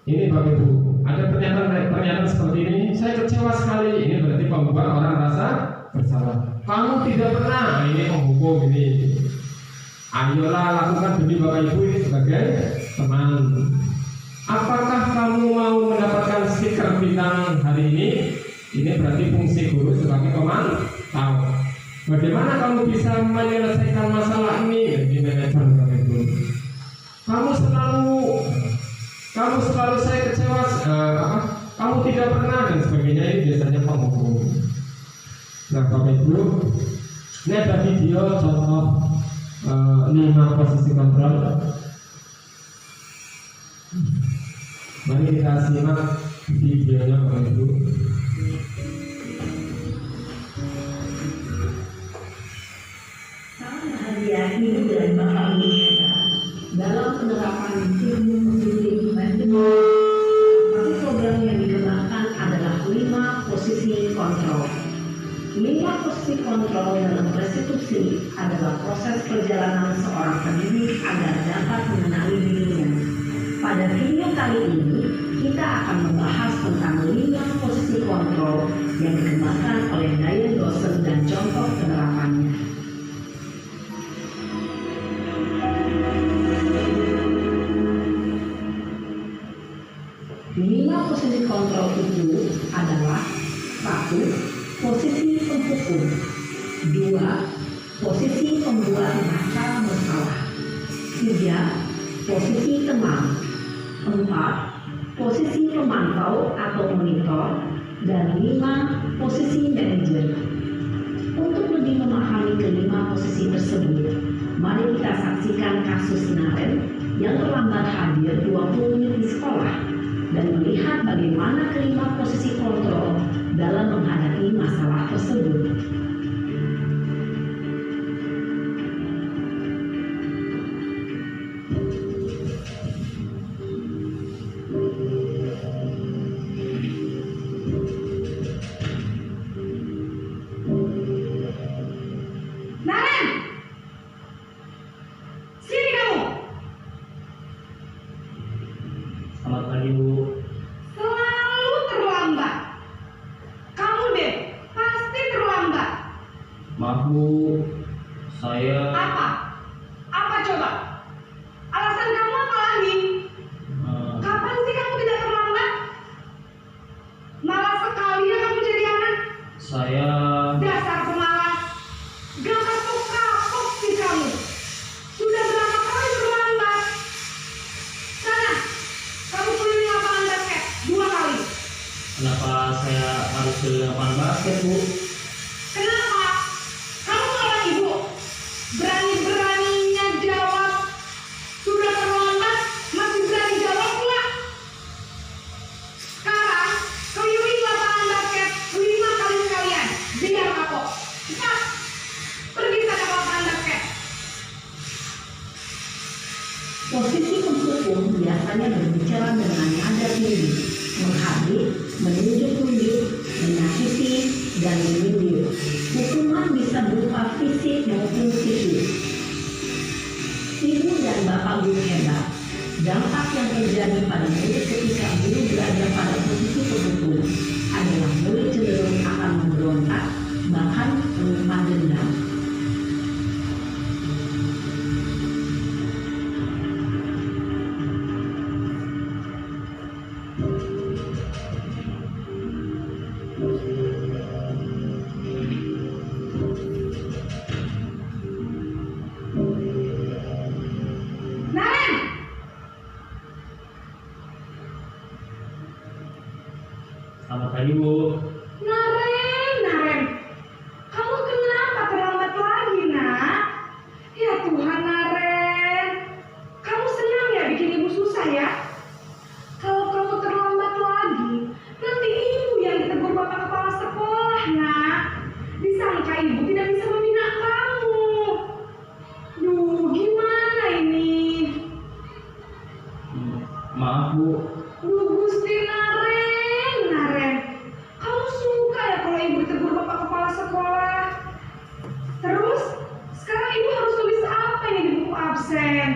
ini Bapak Ibu, ada pernyataan seperti ini, saya kecewa sekali. Ini berarti membuat orang rasa bersalah. Kamu tidak pernah ini menghukum ini. Ayolah lakukan demi Bapak Ibu ini sebagai teman. Apakah kamu mau mendapatkan stiker bintang hari ini? Ini berarti fungsi guru sebagai pemantau. Bagaimana kamu bisa menyelesaikan masalah ini? Jadi manajer Bapak Ibu. Kamu selalu saya kecewa, kamu tidak pernah dan sebagainya, ini biasanya penghukum. Nah Bapak Ibu, ini ada video contoh 5 posisi kontrol. Mari kita simak videonya Bapak Ibu. Sangat bahagia Ibu dan Bapak Ibu dalam penerapan ilmu positif manajemen. Program yang dikembangkan adalah 5 posisi kontrol. 5 posisi kontrol dalam restitusi adalah proses perjalanan seorang pendidik agar dapat mengenali dirinya. Pada video kali ini, kita akan membahas tentang 5 posisi kontrol yang dikembangkan oleh Diane Dawson dan contoh penerapannya. 5 posisi kontrol itu adalah 1. Posisi penghukum, 2. Posisi pembuat masalah, 3. Posisi teman, 4. Posisi pemantau atau monitor, dan 5. Posisi manajer. Untuk lebih memahami kelima posisi tersebut, mari kita saksikan kasus Naren yang terlambat hadir 20 menit di sekolah dan melihat bagaimana kelima posisi kontrol dalam menghadapi masalah tersebut. Naren, sini kamu. Selamat pagi Bu. Selalu terlambat. Kamu deh, pasti terlambat. Maaf Bu, saya Apa? Apa coba? Alasan kamu apa lagi? Kapan sih kamu tidak terlambat? Malas sekali ya kamu jadi anak. saya Dasar pemalas. Gak kapok-kapok sih kamu. Sudah berapa kali terlambat? Sana, kamu keliling lapangan basket 2 kali. kenapa saya harus ke lapangan basket Bu? Kenapa? Kamu seorang ibu. Berani-beraninya jawab. Sudah terlambat, masih berani jawab pula. Sekarang, keliling lapangan basket 5 kali sekalian. Biar kapok. Cepat. Pergi sana ke lapangan basket. Posisi penghukum biasanya berbicara dengan nada tinggi, menghabis, menunjuk-nunjuk, menyakiti, dan menyindir. Hukuman bisa berupa fisik maupun psikis. Ibu dan bapak guru hebat, dampak yang terjadi pada murid ketika guru berada pada Selamat pagi, Bu. Naren, kamu kenapa terlambat lagi, nak? Ya Tuhan, Naren, kamu senang ya bikin ibu susah ya? Kalau kamu terlambat lagi, nanti ibu yang ditegur bapak kepala sekolah, nak. Disangka ibu tidak bisa membina kamu. Duh, gimana ini? Maaf, Bu. Duh, Gusti Naren, kamu suka ya kalau ibu ditegur bapak kepala sekolah? Terus, sekarang ibu harus tulis apa ini di buku absen?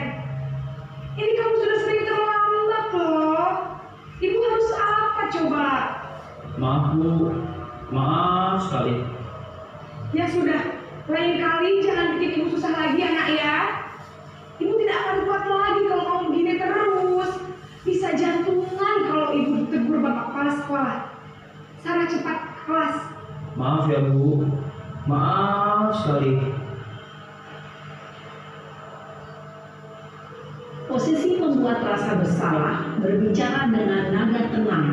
Ini kamu sudah sering terlambat loh. Ibu harus apa coba? Maaf, Bu. Maaf sekali. Ya sudah, lain kali jangan bikin ibu susah lagi ya, nak ya. Ibu tidak akan kuat lagi kalau kamu begini terus. Bisa jantungan kalau ibu ditegur bapak kepala sekolah. Sana cepat ke kelas. Maaf ya, Bu. Maaf sekali. Posisi pembuat rasa bersalah berbicara dengan nada tenang,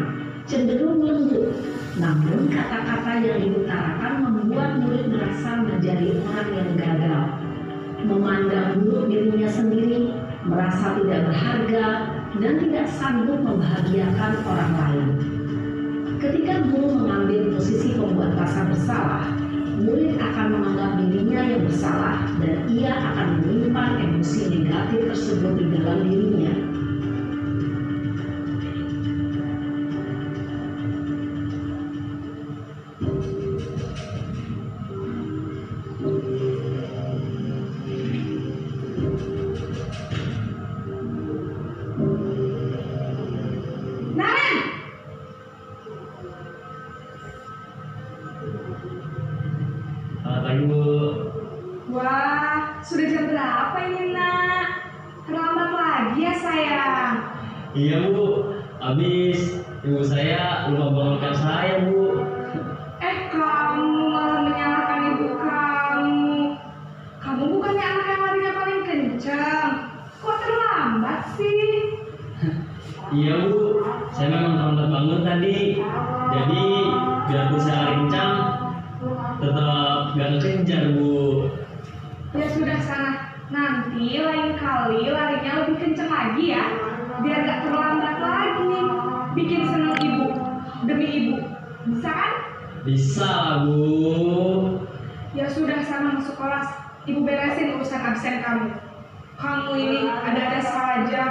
cenderung lembut. Namun kata-kata yang diutarakan membuat murid merasa menjadi orang yang gagal. Memandang buruk dirinya sendiri, merasa tidak berharga, dan tidak sanggup membahagiakan orang lain. Ketika guru mengambil posisi pembuat rasa bersalah, murid akan menganggap dirinya yang bersalah dan ia akan menyimpan emosi negatif tersebut di dalam dirinya. Naren! Selamat pagi, Bu. Wah, sudah jam berapa ini, nak? Terlambat lagi ya, sayang. Iya, Bu. Habis ibu saya lupa bangunkan saya, Bu. Kamu malah menyalahkan ibu kamu. Kamu bukannya anak yang larinya paling kencang. Kok terlambat sih? Iya, Bu. Saya memang terlambat bangun tadi. Jadi biarpun saya lari kencang, tetap gak kekejar, Bu. Ya sudah sana. Nanti lain kali larinya lebih kencang lagi ya. Biar gak terlambat lagi. Bikin senang ibu. Demi ibu. Bisa kan? Bisa lah, Bu. Ya sudah sana masuk kelas. Ibu beresin urusan absen kamu. Kamu ini ada-ada saja.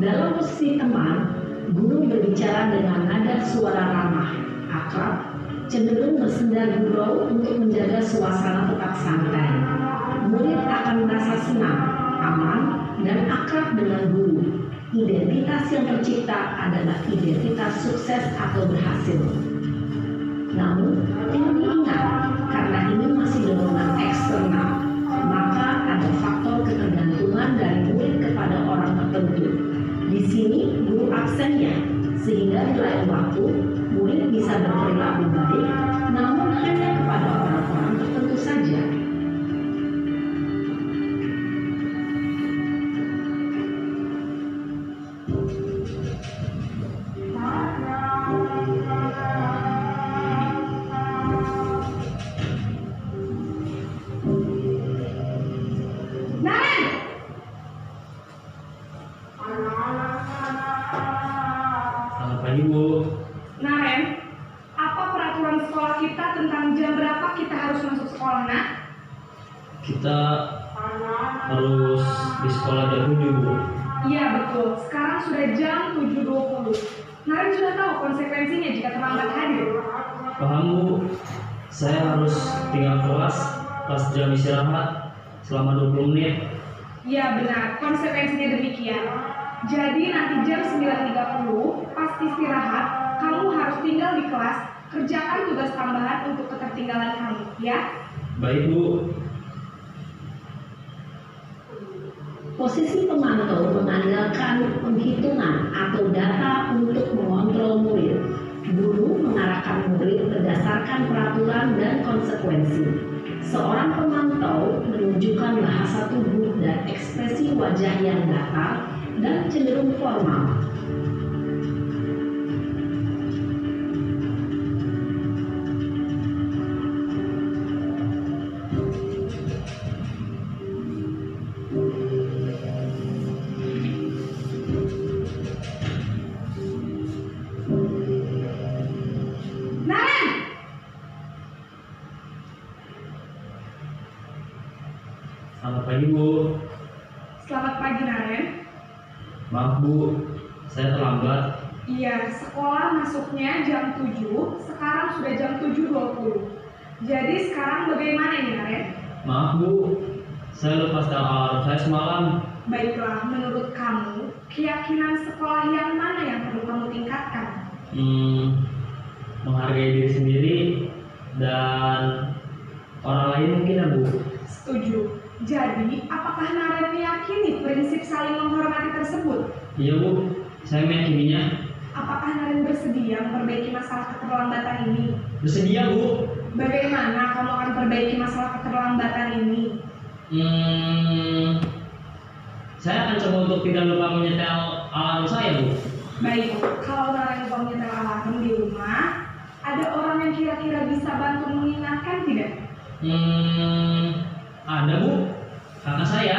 Dalam posisi teman, guru berbicara dengan nada suara ramah, akrab, cenderung bersenda gurau untuk menjaga suasana tetap santai. Murid akan merasa senang, aman, dan akrab dengan guru. Identitas yang tercipta adalah identitas sukses atau berhasil. Namun, perlu diingat, karena ini masih dorongan eksternal, maka ada faktor ketergantungan dari murid kepada orang tertentu. Di sini guru absennya, sehingga di lain waktu murid bisa berperilaku baik, namun hanya kepada orang-orang tertentu saja. Naren! Selamat pagi, Bu. Naren, apa peraturan sekolah kita tentang jam berapa kita harus masuk sekolah, nak? Kita harus di sekolah jam 7, Bu. Iya betul, sekarang sudah jam 7.20. Naren sudah tahu konsekuensinya jika terlambat hadir. Paham, Bu. Saya harus tinggal kelas pas jam istirahat selama 20 menit. Iya benar, konsekuensinya demikian. Jadi nanti jam 9.30 pas istirahat, kamu harus tinggal di kelas, kerjakan tugas tambahan untuk ketertinggalan kamu, ya? Baik, Bu. Posisi pemantau mengandalkan penghitungan atau data untuk mengontrol murid. Guru mengarahkan murid berdasarkan peraturan dan konsekuensi. Seorang pemantau menunjukkan bahasa tubuh dan ekspresi wajah yang datar dan cenderung formal. Maaf Bu, saya terlambat. Iya, sekolah masuknya jam 7, sekarang sudah jam 7.20. Jadi sekarang bagaimana ini, Naren? Maaf Bu, saya lupa setel alarm saya semalam. Baiklah, menurut kamu, keyakinan sekolah yang mana yang perlu kamu tingkatkan? Menghargai diri sendiri dan orang lain mungkin ya Bu. Setuju. Jadi, apakah Naren meyakini prinsip saling menghormati tersebut? Iya Bu, saya meyakininya. Apakah Naren bersedia memperbaiki masalah keterlambatan ini? Bersedia Bu. Bagaimana kamu akan perbaiki masalah keterlambatan ini? Saya akan coba untuk tidak lupa menyetel alarm saya Bu. Baik, kalau Naren lupa menyetel alarm di rumah, ada orang yang kira-kira bisa bantu mengingatkan tidak? Ada Bu, kakak saya,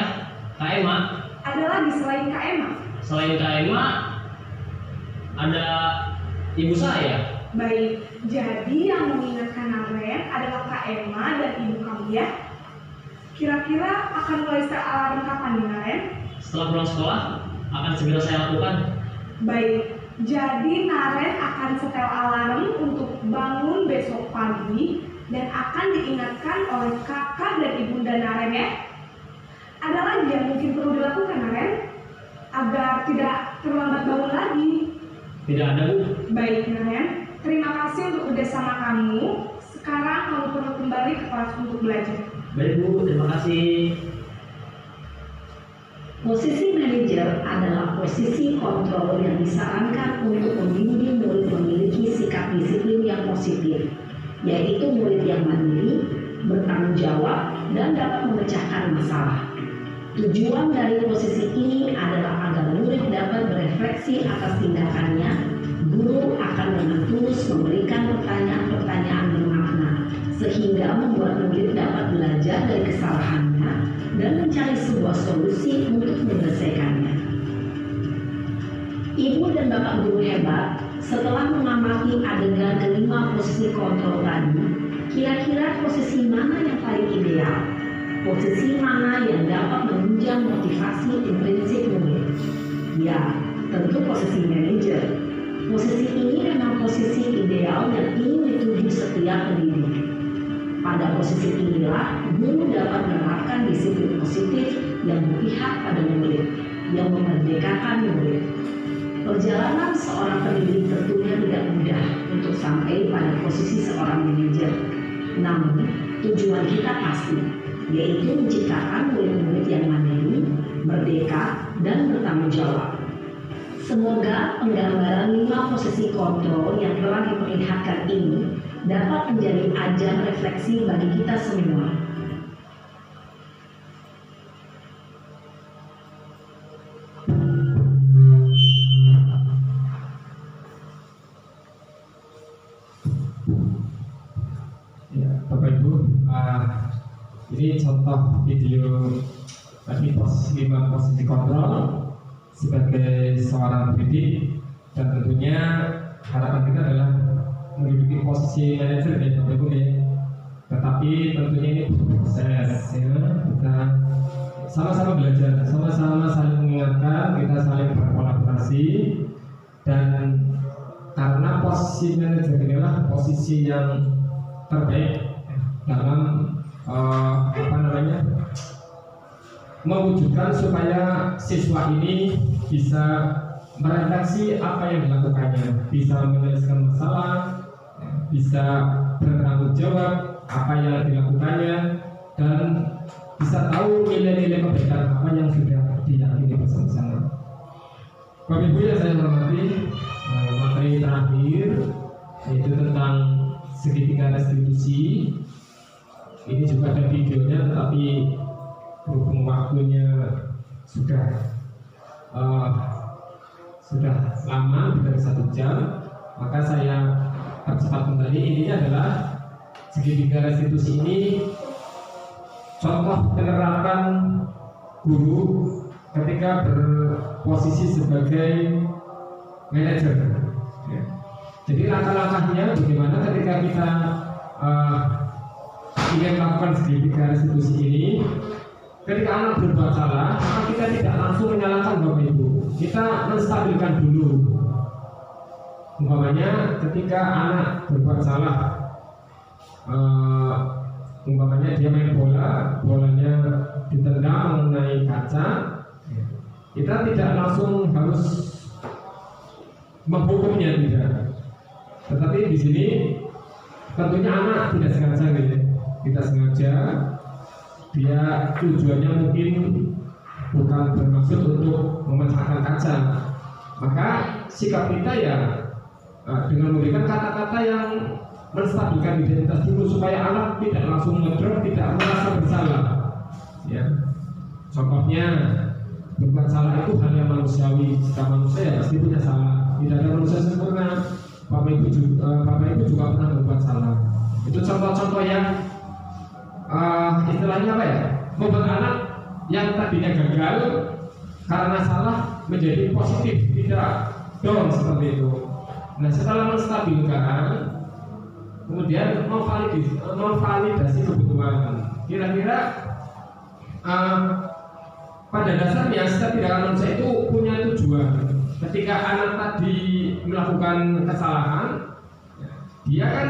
Kak Emma. Ada lagi selain Kak Emma? Selain Kak Emma, ada ibu saya. Baik, jadi yang mengingatkan Naren adalah Kak Emma dan ibu kamu ya? Kira-kira akan mulai setel alarm kapan nih Naren? Setelah pulang sekolah, akan segera saya lakukan. Baik, jadi Naren akan setel alarm untuk bangun besok pagi dan akan diingatkan oleh kakak dan ibunda Naren ya. Ada lagi yang mungkin perlu dilakukan Naren agar tidak terlambat bangun lagi? Tidak ada Bu. Baik Naren, terima kasih untuk kerjasama kamu. Sekarang kamu perlu kembali ke kelas untuk belajar. Baik Bu, terima kasih. Posisi manajer adalah posisi kontrol yang disarankan untuk membimbing murid memiliki sikap disiplin yang positif, yaitu murid yang mandiri, bertanggung jawab, dan dapat memecahkan masalah. Tujuan dari posisi ini adalah agar murid dapat berefleksi atas tindakannya. Guru akan dengan tulus memberikan pertanyaan-pertanyaan bermakna, sehingga membuat murid dapat belajar dari kesalahannya dan mencari sebuah solusi untuk menyelesaikannya. Ibu dan bapak guru hebat, setelah mengamati adegan kelima posisi kontrol tadi, kira-kira posisi mana yang paling ideal? Posisi mana yang dapat menunjang motivasi intrinsik murid? Ya, tentu posisi manajer. Posisi ini memang posisi ideal yang ingin dituju setiap pendidik. Pada posisi inilah, guru dapat menerapkan disiplin positif yang berpihak pada murid, yang memerdekakan murid. Perjalanan seorang pendidik tentunya tidak mudah untuk sampai pada posisi seorang manajer. Namun, tujuan kita pasti, yaitu menciptakan murid-murid yang mandiri, merdeka, dan bertanggung jawab. Semoga penggambaran 5 posisi kontrol yang telah diperlihatkan ini dapat menjadi ajang refleksi bagi kita semua. Ya, Bapak Ibu, ini contoh video tadi 5 posisi kontrol sebagai seorang pendidik, dan tentunya harapan kita adalah menduduki posisi manajer ya Bapak Ibu ya. Tetapi tentunya ini proses ya, kita sama-sama belajar, sama-sama saling mengingatkan, kita saling berkolaborasi, dan karena posisi manajer inilah posisi yang terbaik dalam mewujudkan supaya siswa ini bisa merefleksi apa yang dilakukannya, bisa menyelesaikan masalah, bisa bertanggung jawab apa yang dilakukannya, dan bisa tahu nilai-nilai kebaikan apa yang sudah diyakini bersama-sama. Bapak Ibu yang saya hormati, materi terakhir yaitu tentang segitiga restitusi. Ini juga ada videonya, tetapi berhubung waktunya sudah lama, dari 1 jam, maka saya percepat kembali. Intinya adalah segitiga restitusi ini contoh penerapan guru ketika berposisi sebagai manajer. Ya. Jadi langkah-langkahnya bagaimana ketika kita ingin melakukan segitiga restitusi ini. ketika anak berbuat salah, maka kita tidak langsung menyalahkan Bapak Ibu. Kita menstabilkan dulu. Umpamanya ketika anak berbuat salah, umpamanya dia main bola, bolanya ditendang mengenai kaca, kita tidak langsung harus menghukumnya, tidak. Tetapi di sini tentunya anak tidak sengaja, gitu. Tidak sengaja, dia tujuannya mungkin bukan bermaksud untuk memecahkan kaca. Maka sikap kita ya dengan memberikan kata-kata yang menstabilkan identitas dulu supaya anak tidak langsung ngedrop, tidak merasa bersalah. Ya, contohnya berbuat salah itu hal yang manusiawi. Jika manusia ya pasti punya salah. Tidak ada manusia sempurna. Bapak Ibu juga pernah berbuat salah. Itu contoh-contoh yang istilahnya apa ya? Membuat anak yang tadinya gagal karena salah menjadi positif, tidak down seperti itu. Nah, setelah menstabilkan, kemudian memvalidasi kebutuhan. Kira-kira pada dasarnya setiap tindakan manusia itu punya tujuan. Ketika anak tadi melakukan kesalahan, dia kan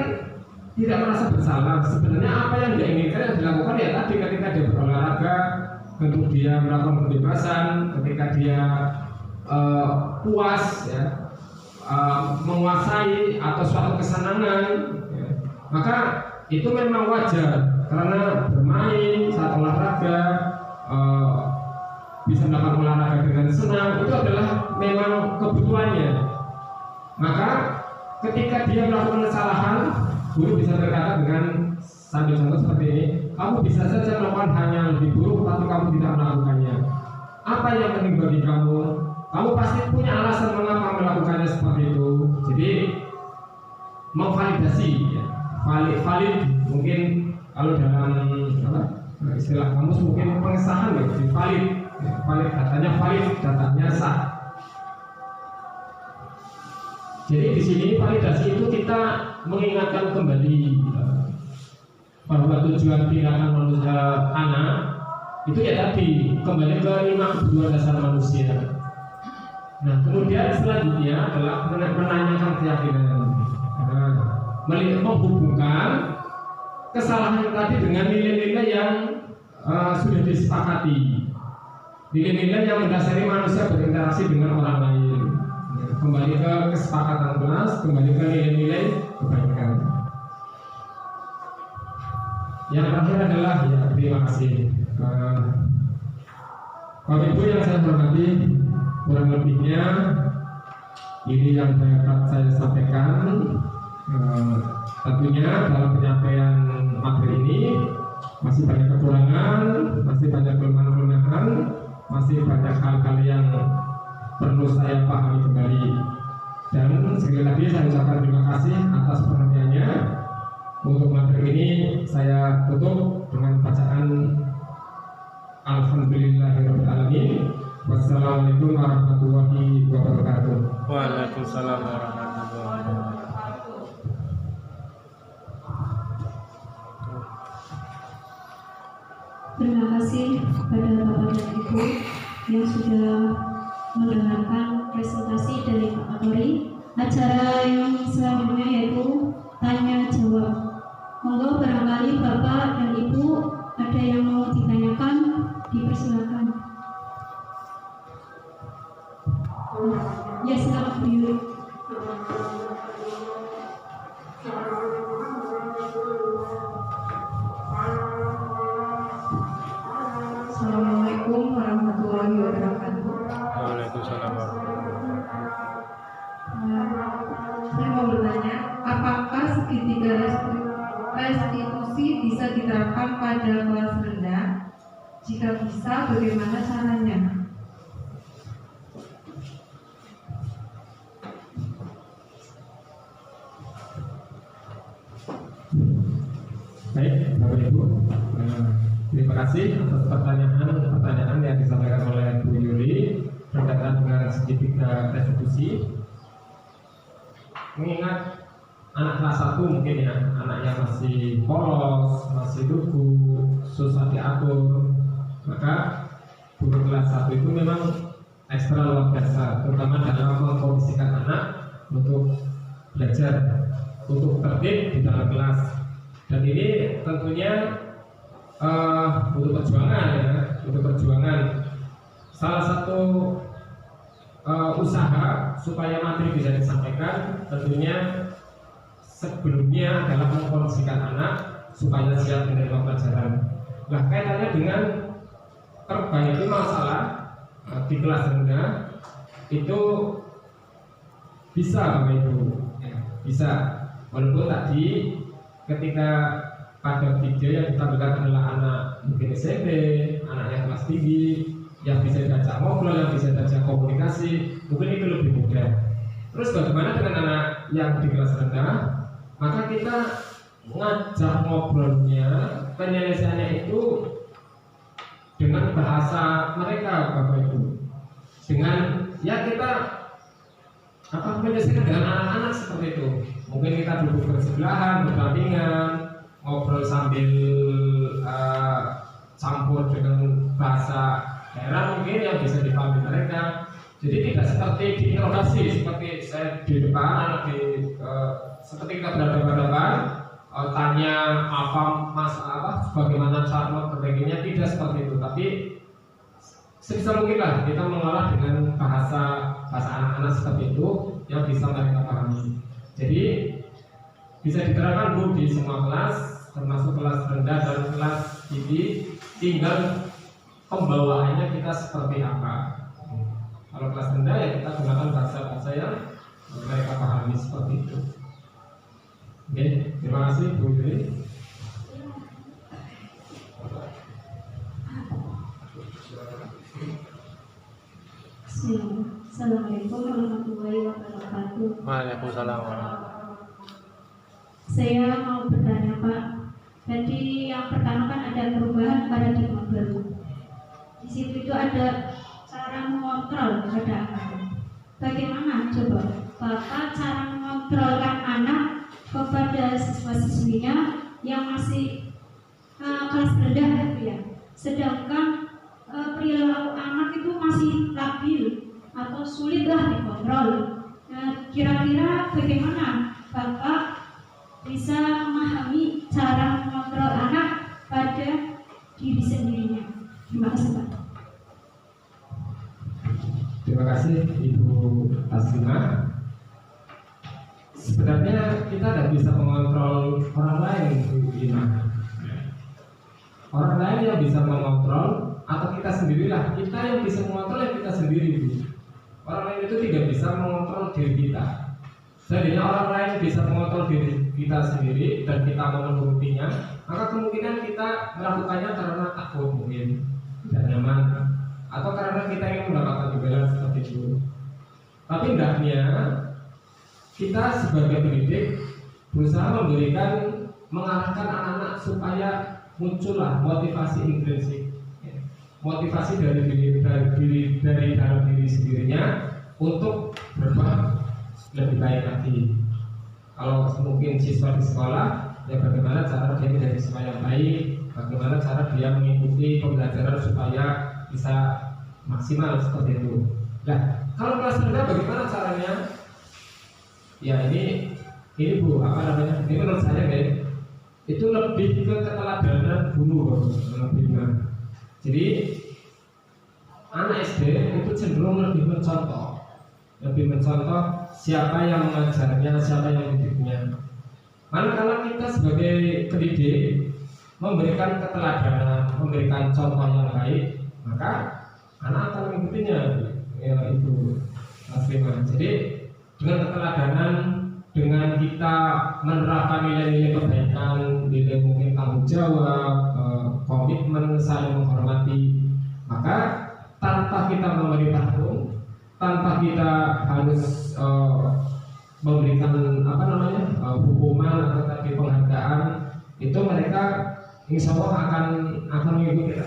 tidak merasa bersalah. Sebenarnya apa yang dia inginkan yang dilakukan ya tadi, ketika dia berolahraga, untuk dia melakukan kebebasan, ketika dia puas, ya, menguasai atau suatu kesenangan, ya, maka itu memang wajar karena bermain saat olahraga, bisa melakukan olahraga dengan senang, itu adalah memang kebutuhannya. Maka ketika dia melakukan kesalahan, guru bisa berkata dengan sambil contoh seperti ini, kamu bisa saja melakukan hal yang lebih buruk, tapi kamu tidak melakukannya. Apa yang penting bagi kamu? Kamu pasti punya alasan mengapa melakukannya seperti itu. Jadi memvalidasi, ya. valid mungkin kalau dalam istilah kamus mungkin pengesahan, ya, valid, datanya valid, datanya sah. Jadi di sini validasi itu kita mengingatkan kembali bahwa tujuan tindakan manusia anak itu ya tadi kembali ke 5 kebutuhan dasar manusia. Nah, kemudian selanjutnya adalah menanyakan keyakinan, menghubungkan kesalahan tadi dengan nilai-nilai yang sudah disepakati, nilai-nilai yang mendasari manusia berinteraksi dengan orang lain. Kembali ke kesepakatan kelas, kembali ke nilai-nilai kebaikan. Yang terakhir adalah ya terima kasih. Bapak Ibu yang saya hormati, kurang lebihnya ini yang dapat saya sampaikan. Tentunya dalam penyampaian materi ini masih banyak kekurangan, masih banyak kelemahan-kelemahan, masih banyak hal-hal yang perlu saya pahami kembali. Dan sekali lagi saya ucapkan terima kasih atas perhatiannya. Untuk materi ini saya tutup dengan bacaan Alhamdulillahirrahmanirrahim. Wassalamualaikum warahmatullahi wabarakatuh. Waalaikumsalam warahmatullahi wabarakatuh. Terima kasih kepada Bapak dan Ibu yang sudah mendengarkan presentasi dari Pak Kapolri. Acara yang selanjutnya yaitu tanya jawab. Monggo barangkali Bapak dan Ibu ada yang mau ditanyakan, dipersilakan. Ya, silakan Bu Yuli. Assalamualaikum warahmatullahi wabarakatuh. Waalaikumsalam warahmatullahi Saya mau bertanya, apakah segitiga restitusi bisa diterapkan pada kelas rendah? Jika bisa, bagaimana caranya? Baik, Bapak Ibu, terima kasih atas pertanyaan yang disampaikan oleh Bu Yuli berkaitan dengan segitiga restitusi. Mengingat anak kelas 1 mungkin ya, anak yang masih polos, masih lugu, susah diatur, Maka guru kelas 1 itu memang ekstra luar biasa, terutama dalam mengkondisikan anak untuk belajar, untuk tertib di dalam kelas. Dan ini tentunya butuh perjuangan ya, butuh perjuangan. Salah satu usaha supaya materi bisa disampaikan tentunya sebelumnya adalah mengkondisikan anak supaya siap menerima pelajaran. Nah, kaitannya dengan perbaiki masalah di kelas rendah itu bisa Bapak Ibu, ya, bisa. Walaupun tadi ketika pada video yang ditampilkan adalah anak mungkin SMP, anak yang kelas tinggi, yang bisa diajak ngobrol, yang bisa diajak komunikasi, mungkin itu lebih mudah. Terus bagaimana dengan anak yang di kelas rendah? Maka kita ngajak ngobrolnya, penyelesaiannya itu dengan bahasa mereka Bapak Ibu. Dengan ya kita menyelesaikan dengan anak-anak seperti itu. Mungkin kita duduk bersebelahan, berdampingan, ngobrol sambil campur dengan bahasa daerah mungkin yang bisa dipahami mereka. Jadi tidak seperti diinterogasi, seperti saya di depan anak seperti kita berhadapan-hadapan, tanya apa bagaimana cara memperbaikinya, tidak seperti itu. Tapi sebisa mungkinlah kita mengolah dengan bahasa anak-anak seperti itu yang bisa mereka pahami. Jadi bisa diterapkan Bu di semua kelas, termasuk kelas rendah dan kelas tinggi. Tinggal pembawaannya kita seperti apa. Kalau kelas rendah ya kita gunakan bahasa yang mereka pahami seperti itu. Oke, terima kasih Bu Yuri. Assalamualaikum warahmatullahi wabarakatuh. Waalaikumsalam warahmatullahi. Saya mau bertanya Pak. Jadi yang pertama kan ada perubahan paradigma baru. Di situ itu ada cara mengontrol pada anak. Bagaimana coba Bapak cara mengontrolkan anak kepada siswa-siswinya yang masih kelas rendah gitu ya. Sedangkan perilaku anak itu masih labil atau sulitlah dikontrol. Kira-kira bagaimana Bapak bisa memahami cara mengontrol anak pada diri sendirinya? Terima kasih Pak. Terima kasih Ibu Taslimah. Sebenarnya kita tidak bisa mengontrol orang lain, Bu Ina. Orang lain yang bisa mengontrol atau kita sendirilah. Kita yang bisa mengontrol yang kita sendiri, Bu. Orang lain itu tidak bisa mengontrol diri kita. Seandainya orang lain bisa mengontrol diri kita sendiri dan kita mau menurutinya, maka kemungkinan kita melakukannya karena takut mungkin, tidak nyaman, atau karena kita ingin mendapatkan imbalan seperti itu. Tapi hendaknya kita sebagai pendidik berusaha mengarahkan anak-anak supaya muncullah motivasi intrinsik, motivasi dari dalam diri sendirinya untuk berbuat lebih baik lagi. Kalau mungkin siswa di sekolah, ya bagaimana cara dia menjadi siswa yang baik, bagaimana cara dia mengikuti pembelajaran supaya bisa maksimal seperti itu. Nah, kalau kelas rendah bagaimana caranya? Ya ini Bu, ini menurut saya guys, itu lebih ke keteladanan guru lebihnya. Jadi anak SD itu cenderung lebih mencontoh siapa yang mengajarnya, siapa yang mendidiknya. Manakala kita sebagai pendidik memberikan keteladanan, memberikan contoh yang baik, maka anak akan mengikutinya, ya Ibu Taslimah. Jadi dengan keteladanan, dengan kita menerapkan nilai-nilai kebaikan, nilai mungkin tanggung jawab, komitmen, saling menghormati, maka tanpa kita memerintah pun, tanpa kita harus memberikan hukuman atau tadi penghargaan, itu mereka insya Allah akan mengikuti kita,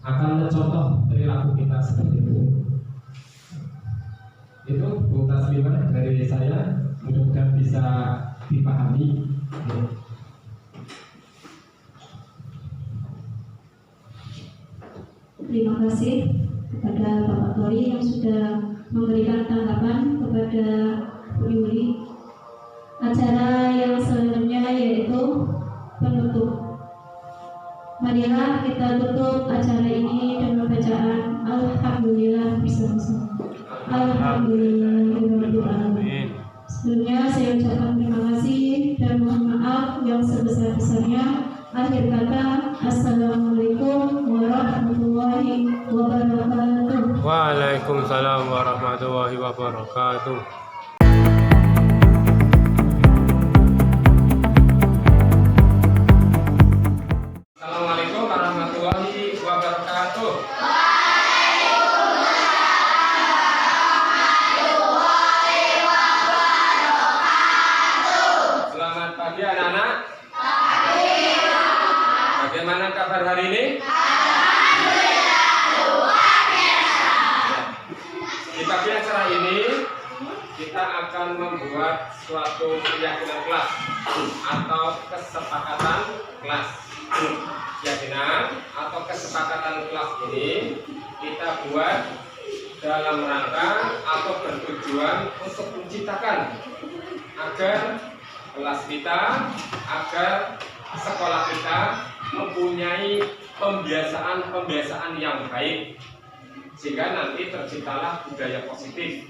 akan mencontoh perilaku kita seperti itu. Itu Bu Taslimah dari saya, mudah-mudahan bisa dipahami. terima kasih kepada Bapak Tori yang sudah memberikan tanggapan kepada Bu Yuli. Acara yang selanjutnya yaitu penutup. Marilah kita tutup acara ini dengan bacaan Alhamdulillah bersama-sama. Alhamdulillahirrahmanirrahim. Sebelumnya saya ucapkan terima kasih dan mohon maaf yang sebesar-besarnya. Akhir kata, Assalamualaikum warahmatullahi wabarakatuh. Waalaikumsalam warahmatullahi wabarakatuh. Assalamualaikum warahmatullahi wabarakatuh. Selamat pagi anak-anak. Bagaimana kabar hari ini? Di pagi acara ini kita akan membuat suatu keyakinan kelas atau kesepakatan kelas. Keyakinan atau kesepakatan kelas ini kita buat dalam rangka atau bertujuan untuk menciptakan agar kelas kita, agar sekolah kita mempunyai pembiasaan-pembiasaan yang baik, sehingga nanti terciptalah budaya positif.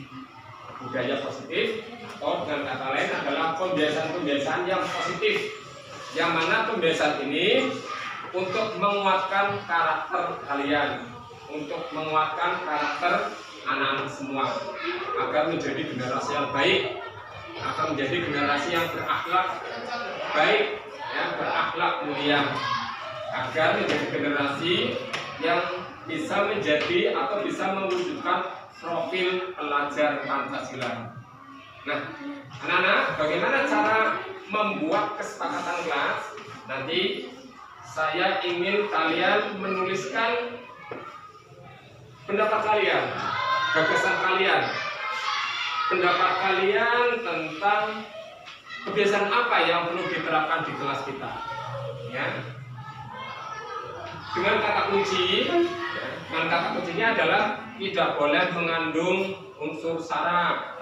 Budaya positif atau dengan kata lain adalah pembiasaan-pembiasaan yang positif, yang mana pembiasaan ini untuk menguatkan karakter kalian, untuk menguatkan karakter anak-anak semua, agar menjadi generasi yang baik, akan menjadi generasi yang berakhlak baik, yang berakhlak mulia, agar menjadi generasi yang bisa menjadi atau bisa mewujudkan profil pelajar Pancasila. Nah, anak-anak, bagaimana cara membuat kesepakatan kelas? Nanti saya ingin kalian menuliskan pendapat kalian, gagasan kalian, pendapat kalian tentang kebiasaan apa yang perlu diterapkan di kelas kita, ya. Dengan kata kunci, dengan kata kuncinya adalah tidak boleh mengandung unsur sara,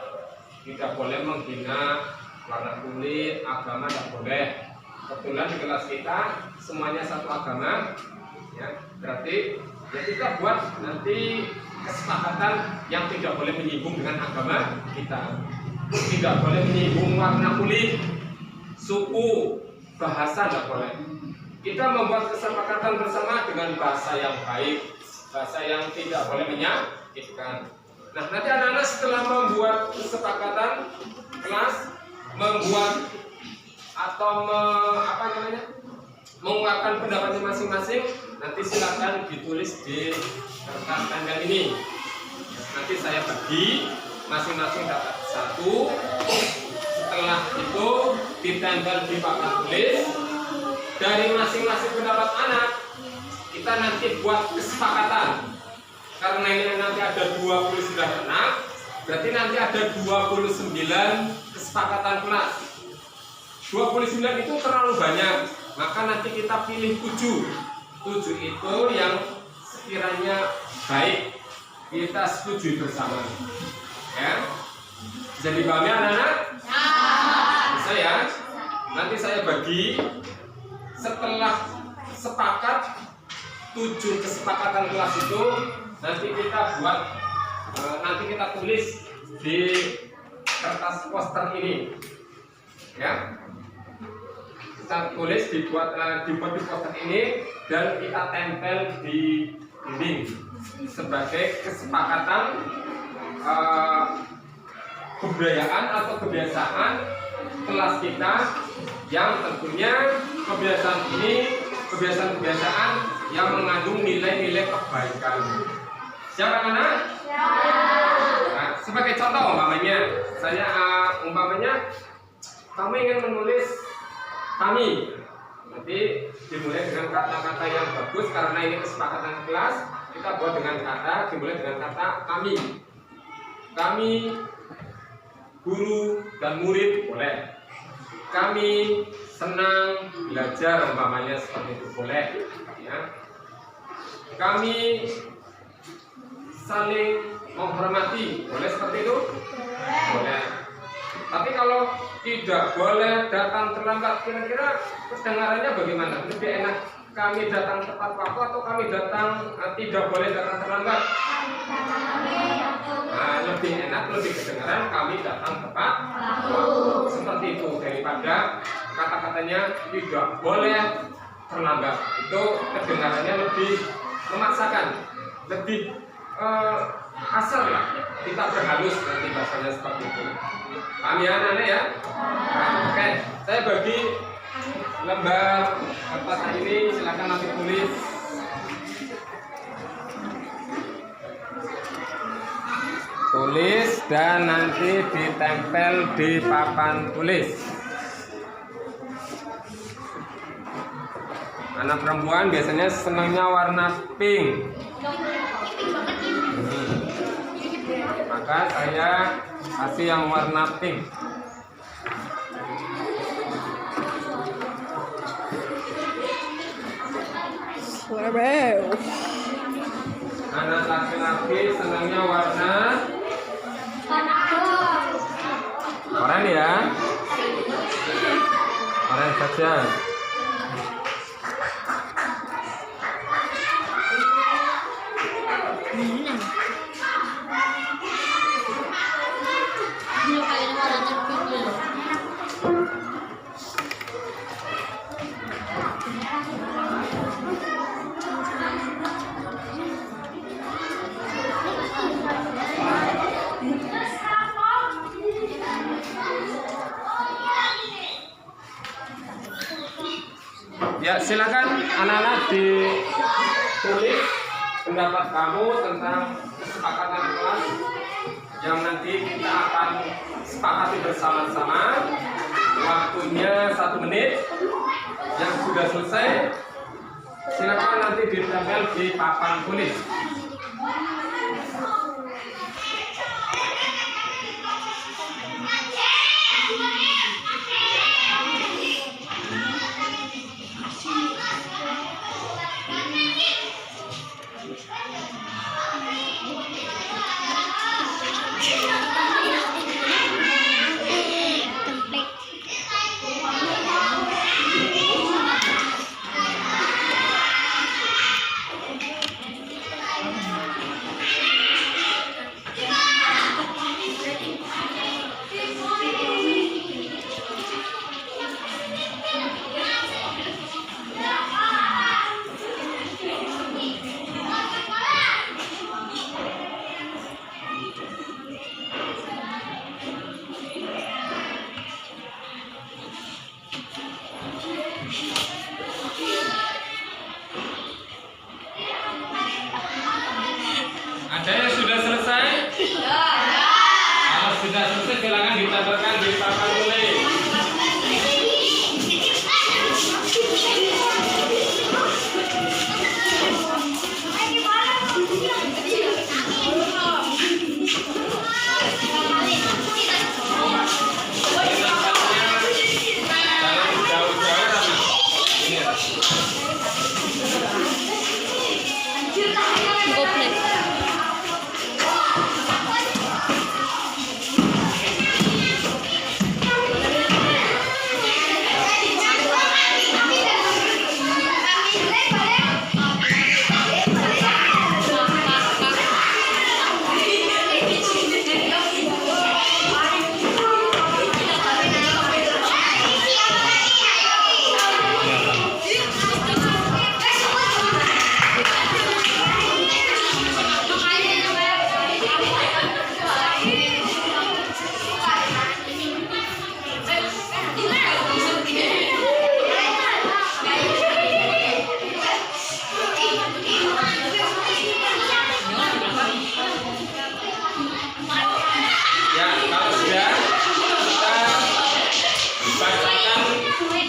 tidak boleh menghina warna kulit, agama tidak boleh. Kebetulan di kelas kita semuanya satu agama, ya. Berarti ya kita buat nanti kesepakatan yang tidak boleh menyinggung dengan agama kita, tidak boleh menyinggung warna kulit, suku, bahasa tidak boleh. Kita membuat kesepakatan bersama dengan bahasa yang baik, bahasa yang tidak boleh menyakitkan. Nah, nanti anak-anak setelah membuat kesepakatan kelas, membuat atau menguapkan pendapatnya masing-masing, nanti silakan ditulis di kertas tanggal ini. Nanti saya bagi masing-masing dapat satu. Setelah itu ditempel di papan tulis. Dari masing-masing pendapat anak, kita nanti buat kesepakatan. Karena ini nanti ada 29 anak, berarti nanti ada 29 kesepakatan kelas. 29 itu terlalu banyak, maka nanti kita pilih 7. 7 itu yang sekiranya baik, kita setujui bersama. Ya, jadi dipahami anak-anak? Bisa ya? Nanti saya bagi. Setelah sepakat 7 kesepakatan kelas itu, nanti kita buat, nanti kita tulis di kertas poster ini, ya. Kita tulis dibuat di poster ini dan kita tempel di dinding sebagai kesepakatan kebudayaan atau kebiasaan kelas kita, yang tentunya kebiasaan ini kebiasaan-kebiasaan yang mengandung nilai-nilai kebaikan. Siapa anak? Nah, sebagai contoh umpamanya, saya kamu ingin menulis kami, nanti dimulai dengan kata-kata yang bagus karena ini kesepakatan kelas. Kita buat dengan kata, dimulai dengan kata kami. Kami guru dan murid boleh. Kami senang belajar umpamanya seperti itu boleh, ya. Kami saling menghormati. Boleh seperti itu? Boleh. Tapi kalau tidak boleh datang terlambat, kira-kira kedengarannya bagaimana? Lebih enak kami datang tepat waktu atau kami datang tidak boleh datang terlambat? Nah, lebih enak, lebih kedengaran kami datang tepat waktu. Seperti itu daripada kata-katanya tidak boleh terlambat. Itu kedengarannya lebih memaksakan, lebih kasar lah. Kita berhalus nanti bahasanya seperti itu. Paham ya anak-anak ya? Nah, oke, saya bagi lembar kertas ini, silakan nanti tulis. Tulis dan nanti ditempel di papan tulis. Anak perempuan biasanya senangnya warna pink. Maka saya kasih yang warna pink. Anak laki-laki senangnya warna oranye ya. Oranye saja. Ya, silakan anak-anak ditulis pendapat kamu tentang kesepakatan kelas yang nanti kita akan sepakati bersama-sama. Waktunya 1 menit. Yang sudah selesai, silakan nanti ditempel di papan tulis. Ada yang sudah selesai? Kalau sudah selesai, silakan ditambahkan di papan tulis.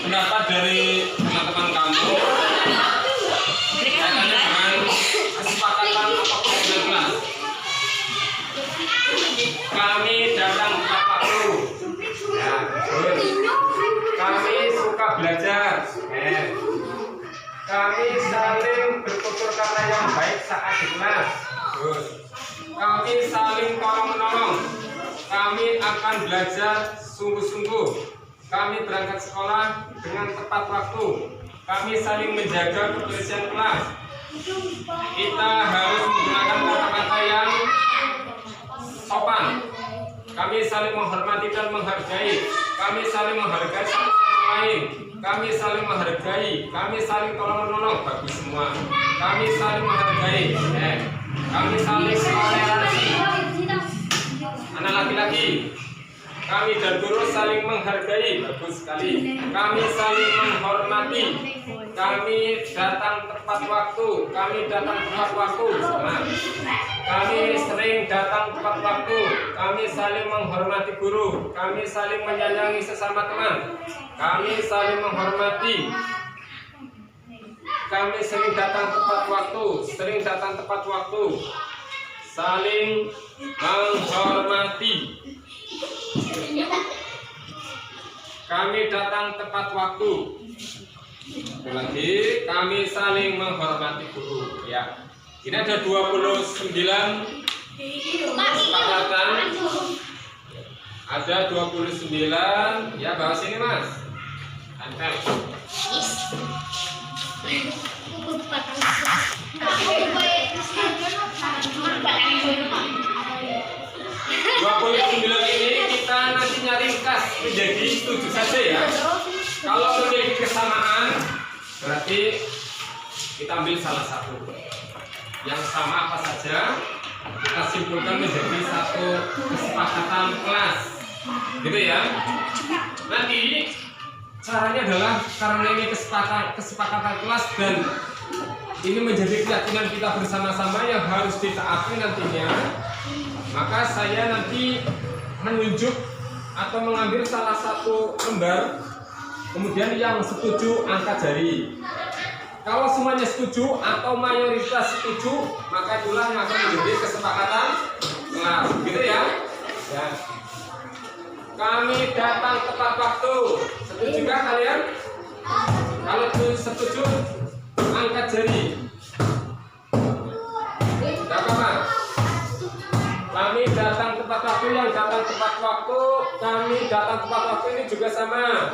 Pendapat dari teman-teman kamu kaitannya dengan kesepakatan apapun dengan kelas. Kami datang tepat waktu. Ya, betul. Kami suka belajar. Kami saling bertutur kata yang baik saat di kelas. Betul. Kami akan belajar sungguh-sungguh. Kami berangkat sekolah dengan tepat waktu. Kami saling menjaga kebersihan kelas. Kita harus menggunakan kata-kata yang sopan. Kami saling menghormati dan menghargai. Kami saling menghargai satu sama lain. Kami saling menghargai. Kami saling tolong-menolong. Bagus semua. Kami saling menghargai. Kami saling toleransi. Anak laki-laki. Kami dan guru saling menghargai. Bagus sekali. Kami saling menghormati. Kami datang tepat waktu. Kami datang tepat waktu. Sama. Kami sering datang tepat waktu. Kami saling menghormati guru. Kami saling menyayangi sesama teman. Kami saling menghormati. Kami sering datang tepat waktu. Sering datang tepat waktu. Saling menghormati. Kami datang tepat waktu. Lagi, kami saling menghormati guru. Ya, ini ada 29 kesepakatan. Ada 29. Ya, bawa sini mas. Antep. Ini kita nantinya ringkas menjadi 7 saja ya. Kalau memiliki kesamaan berarti kita ambil salah satu. Yang sama apa saja kita simpulkan menjadi satu kesepakatan kelas. Gitu ya. Nanti caranya adalah karena ini kesepakatan kelas dan ini menjadi keyakinan kita bersama-sama yang harus ditaati nantinya. Maka saya nanti menunjuk atau mengambil salah satu lembar, kemudian yang setuju angkat jari. Kalau semuanya setuju atau mayoritas setuju, maka itulah yang akan menjadi kesepakatan kelas. Gitu ya. Ya. Kami datang tepat waktu. Setuju kan kalian? Kalau setuju, angkat jari. Tidak apa-apa. Kami datang tepat waktu, yang datang tepat waktu. Kami datang tepat waktu ini juga sama.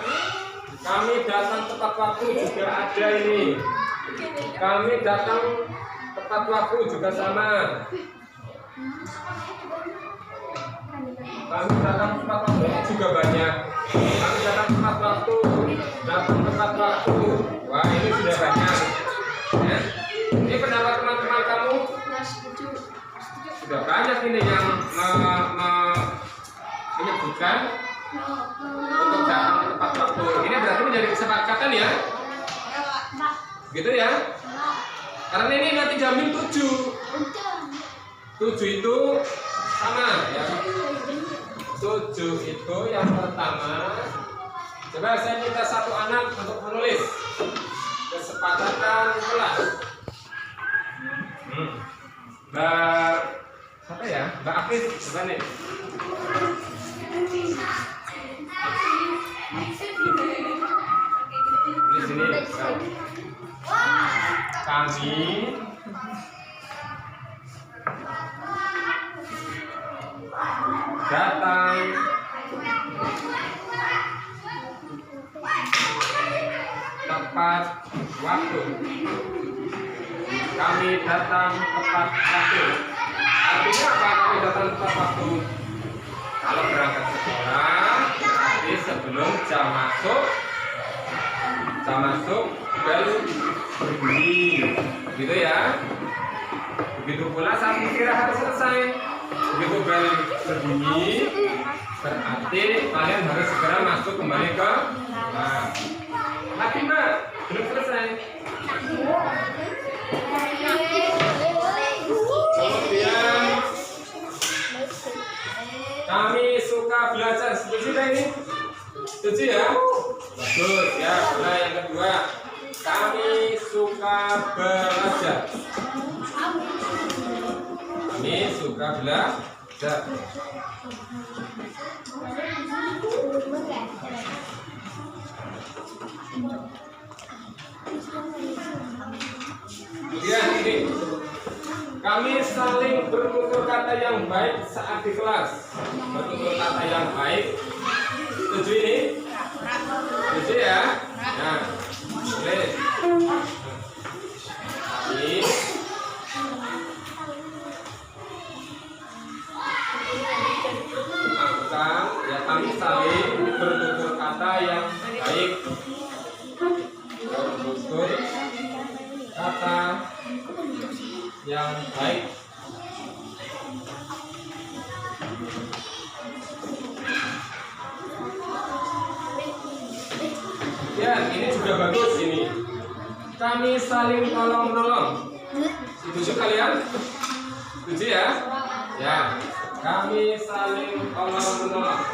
Kami datang tepat waktu juga ada ini. Kami datang tepat waktu juga sama. Kami datang tepat waktu juga banyak. Kami datang tepat waktu. Datang tepat waktu. Wah, ini sudah banyak. Ya. Ini pendapat teman-teman kamu? Sudah banyak ini yang menyebutkan untuk datang tepat waktu. Ini berarti menjadi kesepakatan ya? Gitu ya? Karena ini nanti jamin 7. 7 itu sama ya. 7 itu yang pertama. Coba saya minta satu anak untuk menulis kesepakatan kelas. Mbak apa ya? Mbak Afif, coba nih. Di sini. Kami datang tepat waktu. Kami datang tepat waktu. Artinya apa? Kami datang tepat waktu. Kalau berangkat sekolah, berarti sebelum jam masuk bel berbunyi, gitu ya. Begitu pula saat istirahat selesai. Begitu bel berbunyi, berarti kalian harus segera masuk kembali ke kelas. Lagi mbak, belum selesai. Kemudian kami suka belajar. Setuju kan ini? Setuju ya? Bagus ya. Nah yang kedua, kami suka belajar. Kami suka belajar. Kemudian ini, kami saling bertutur kata yang baik saat di kelas. Bertutur Baik. Setuju ini? Setuju ya? Nah, boleh. Ini. Bukan, ya kami saling bertutur kata yang baik. Bertutur kata yang baik. Ya, ini juga bagus ini. Kami saling tolong menolong. Setuju kalian? Setuju ya? Ya, kami saling tolong menolong.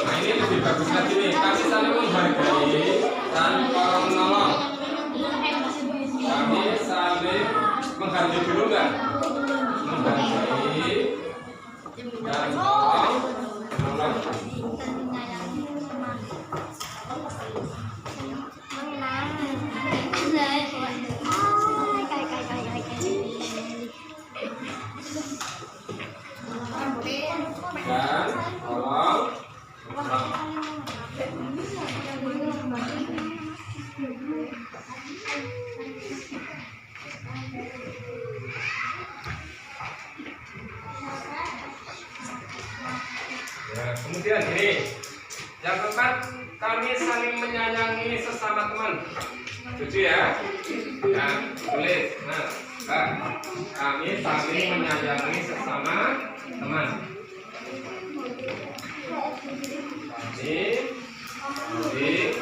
Nah, ini lebih bagus lagi nih. Kami saling menghargai dan tolong menolong. Kami saling menghargai dulu nggak? Menghargai dan tolong menolong. Dan tolong ya, kemudian ini yang keempat, kami saling menyayangi sesama teman. Setuju ya? Ya, tulis. Nah, kami saling menyayangi sesama teman. Kami saling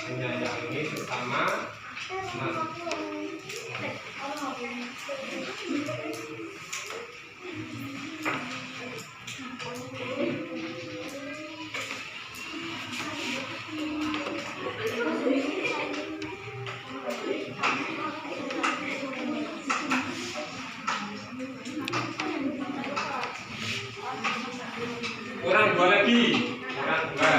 menyayangi sesama teman. Kurang dua lagi, kurang dua.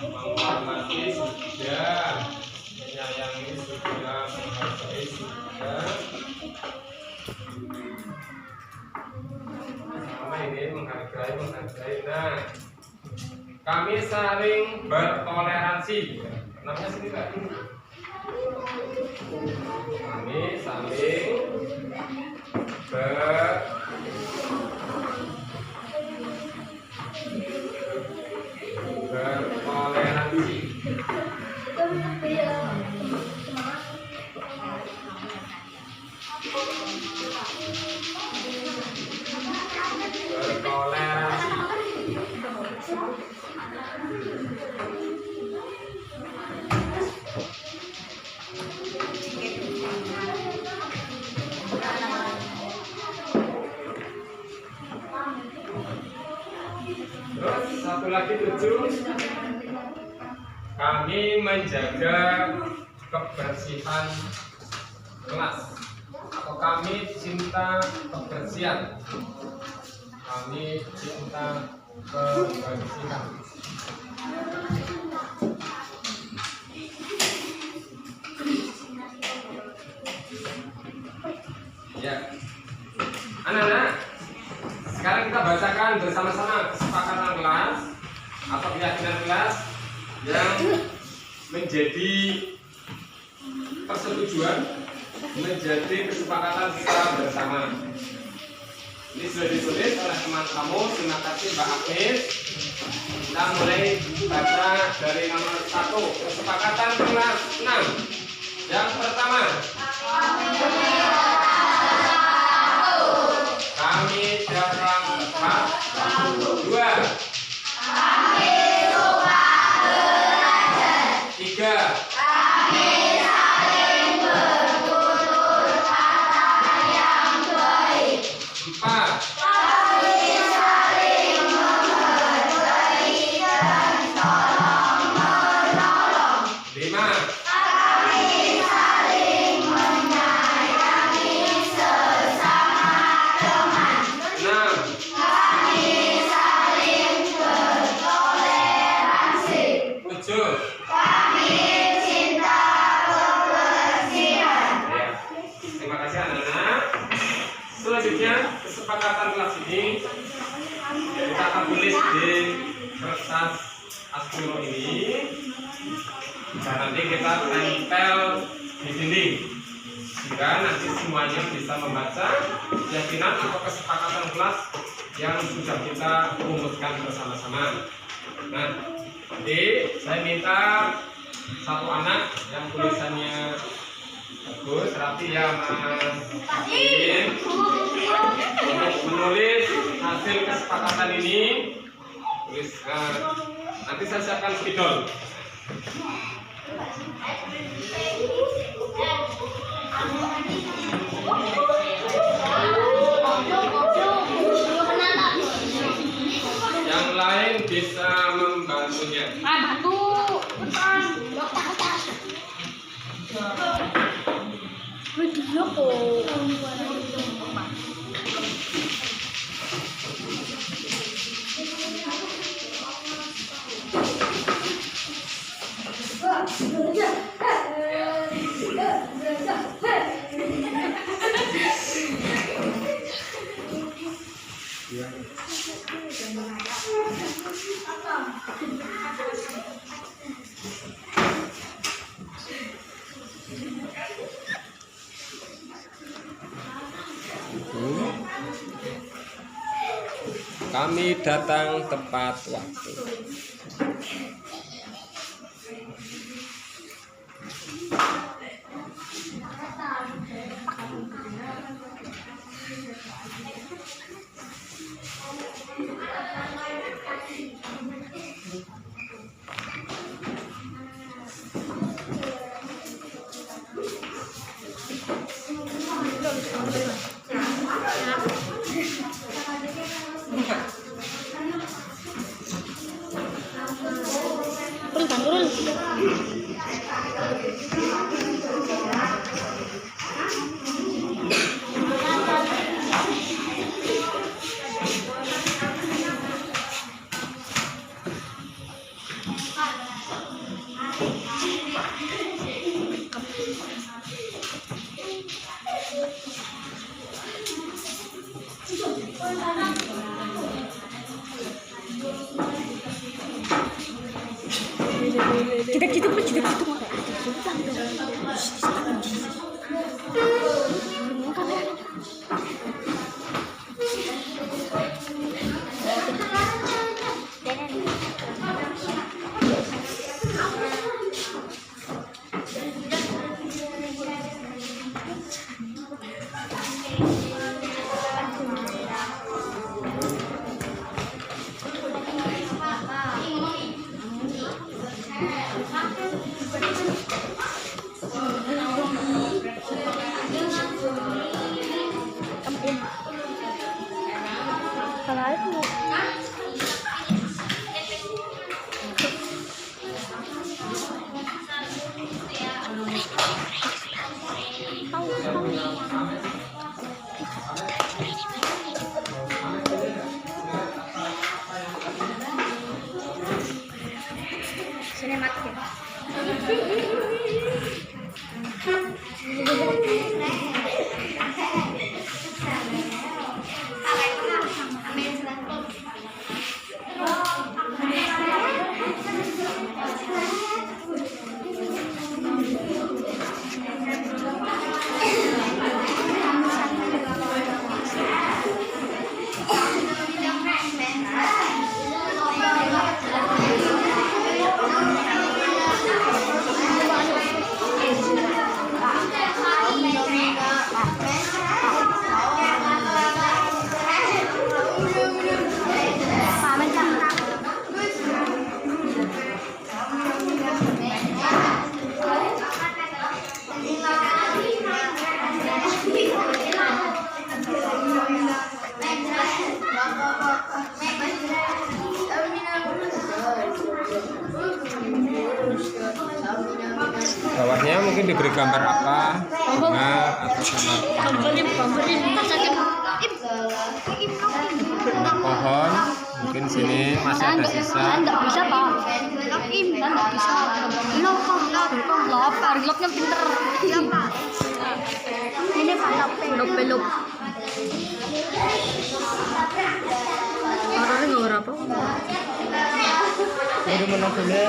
Menghormati sudah, menyayangi sudah, menghargai sudah. Sama ini menghargai. Nah, kami saling bertoleransi. Namanya sini Pak. Kami saling bertoleransi. Terus satu lagi 7, kami menjaga kebersihan kelas atau kami cinta kebersihan. Kami cinta kebersihan. Ya, anak-anak, sekarang kita bacakan bersama-sama kesepakatan kelas atau keyakinan kelas yang menjadi persetujuan, menjadi kesepakatan kita bersama. Ini sudah ditulis oleh teman kamu. Terima kasih Mbak Agnes. Kita mulai baca dari nomor 1, kesepakatan kelas 6. Yang pertama, kami jarang tepat. 2, kami suka belajar. 3, kami saling bertutur kata yang baik. 4, kami saling menghargai dan tolong menolong. 5, kami saling menyayangi 7. Terima kasih anak-anak. Selanjutnya kesepakatan kelas ini kita akan tulis di kertas aspiro ini dan nanti kita tempel di dinding sehingga nanti semuanya bisa membaca keyakinan atau kesepakatan kelas yang sudah kita rumuskan bersama-sama. Nah, nanti saya minta satu anak yang tulisannya bagus, rapi ya Mas Amin, untuk menulis hasil kesepakatan ini. Tulis, nanti saya siapkan spidol. Yang lain bisa membantunya. Bantu. Kami datang tepat waktu. Bawahnya mungkin diberi gambar apa? Bunga atau gambar pohon. Mungkin sini masih ada sisa. Enggak bisa, Pak. Enggak bisa. Rilopnya pinter. Iya Pak. Ini Pak belok-belok. Orangnya nggak berapa? Udah menang dulu.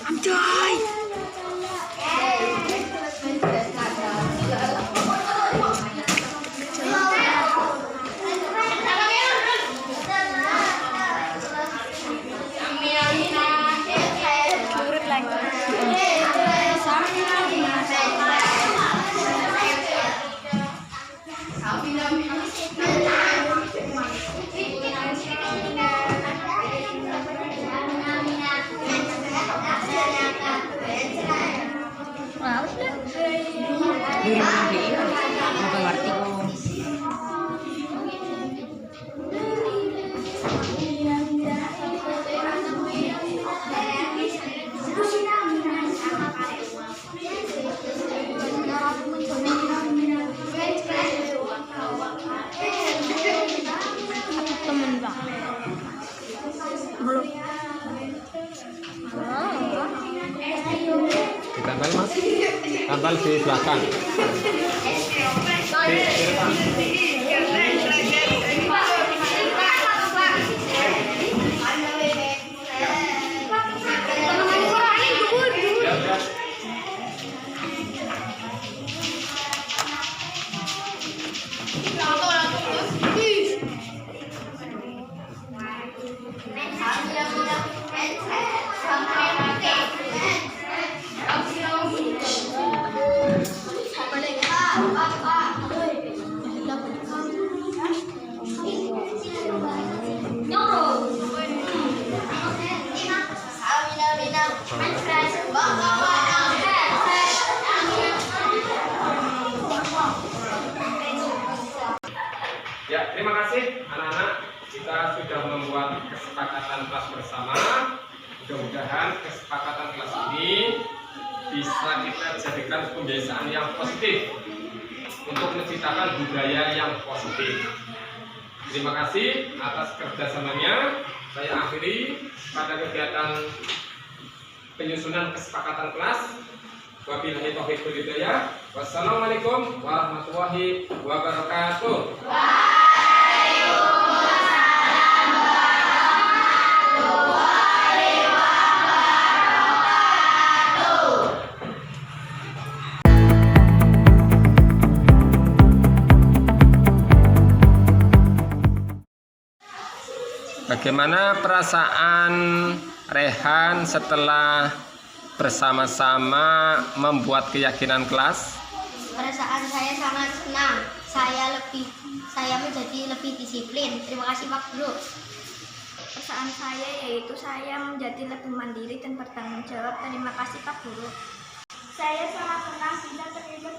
Anjay. Temen Bang. Halo. Ditempel mas. Tempel di belakang. Di depan. Ya, terima kasih anak-anak. Kita sudah membuat kesepakatan kelas bersama. Mudah-mudahan kesepakatan kelas ini bisa kita jadikan pembiasaan yang positif untuk menciptakan budaya yang positif. Terima kasih atas kerjasamanya. Saya akhiri pada kegiatan penyusunan kesepakatan kelas. Wabillahi taufiq wal hidayah. Wassalamualaikum warahmatullahi wabarakatuh. Bagaimana perasaan Rehan setelah bersama-sama membuat keyakinan kelas? Perasaan saya sangat senang. Saya menjadi lebih disiplin. Terima kasih Pak Guru. Perasaan saya yaitu saya menjadi lebih mandiri dan bertanggung jawab. Terima kasih Pak Guru. Saya sangat senang bisa terlibat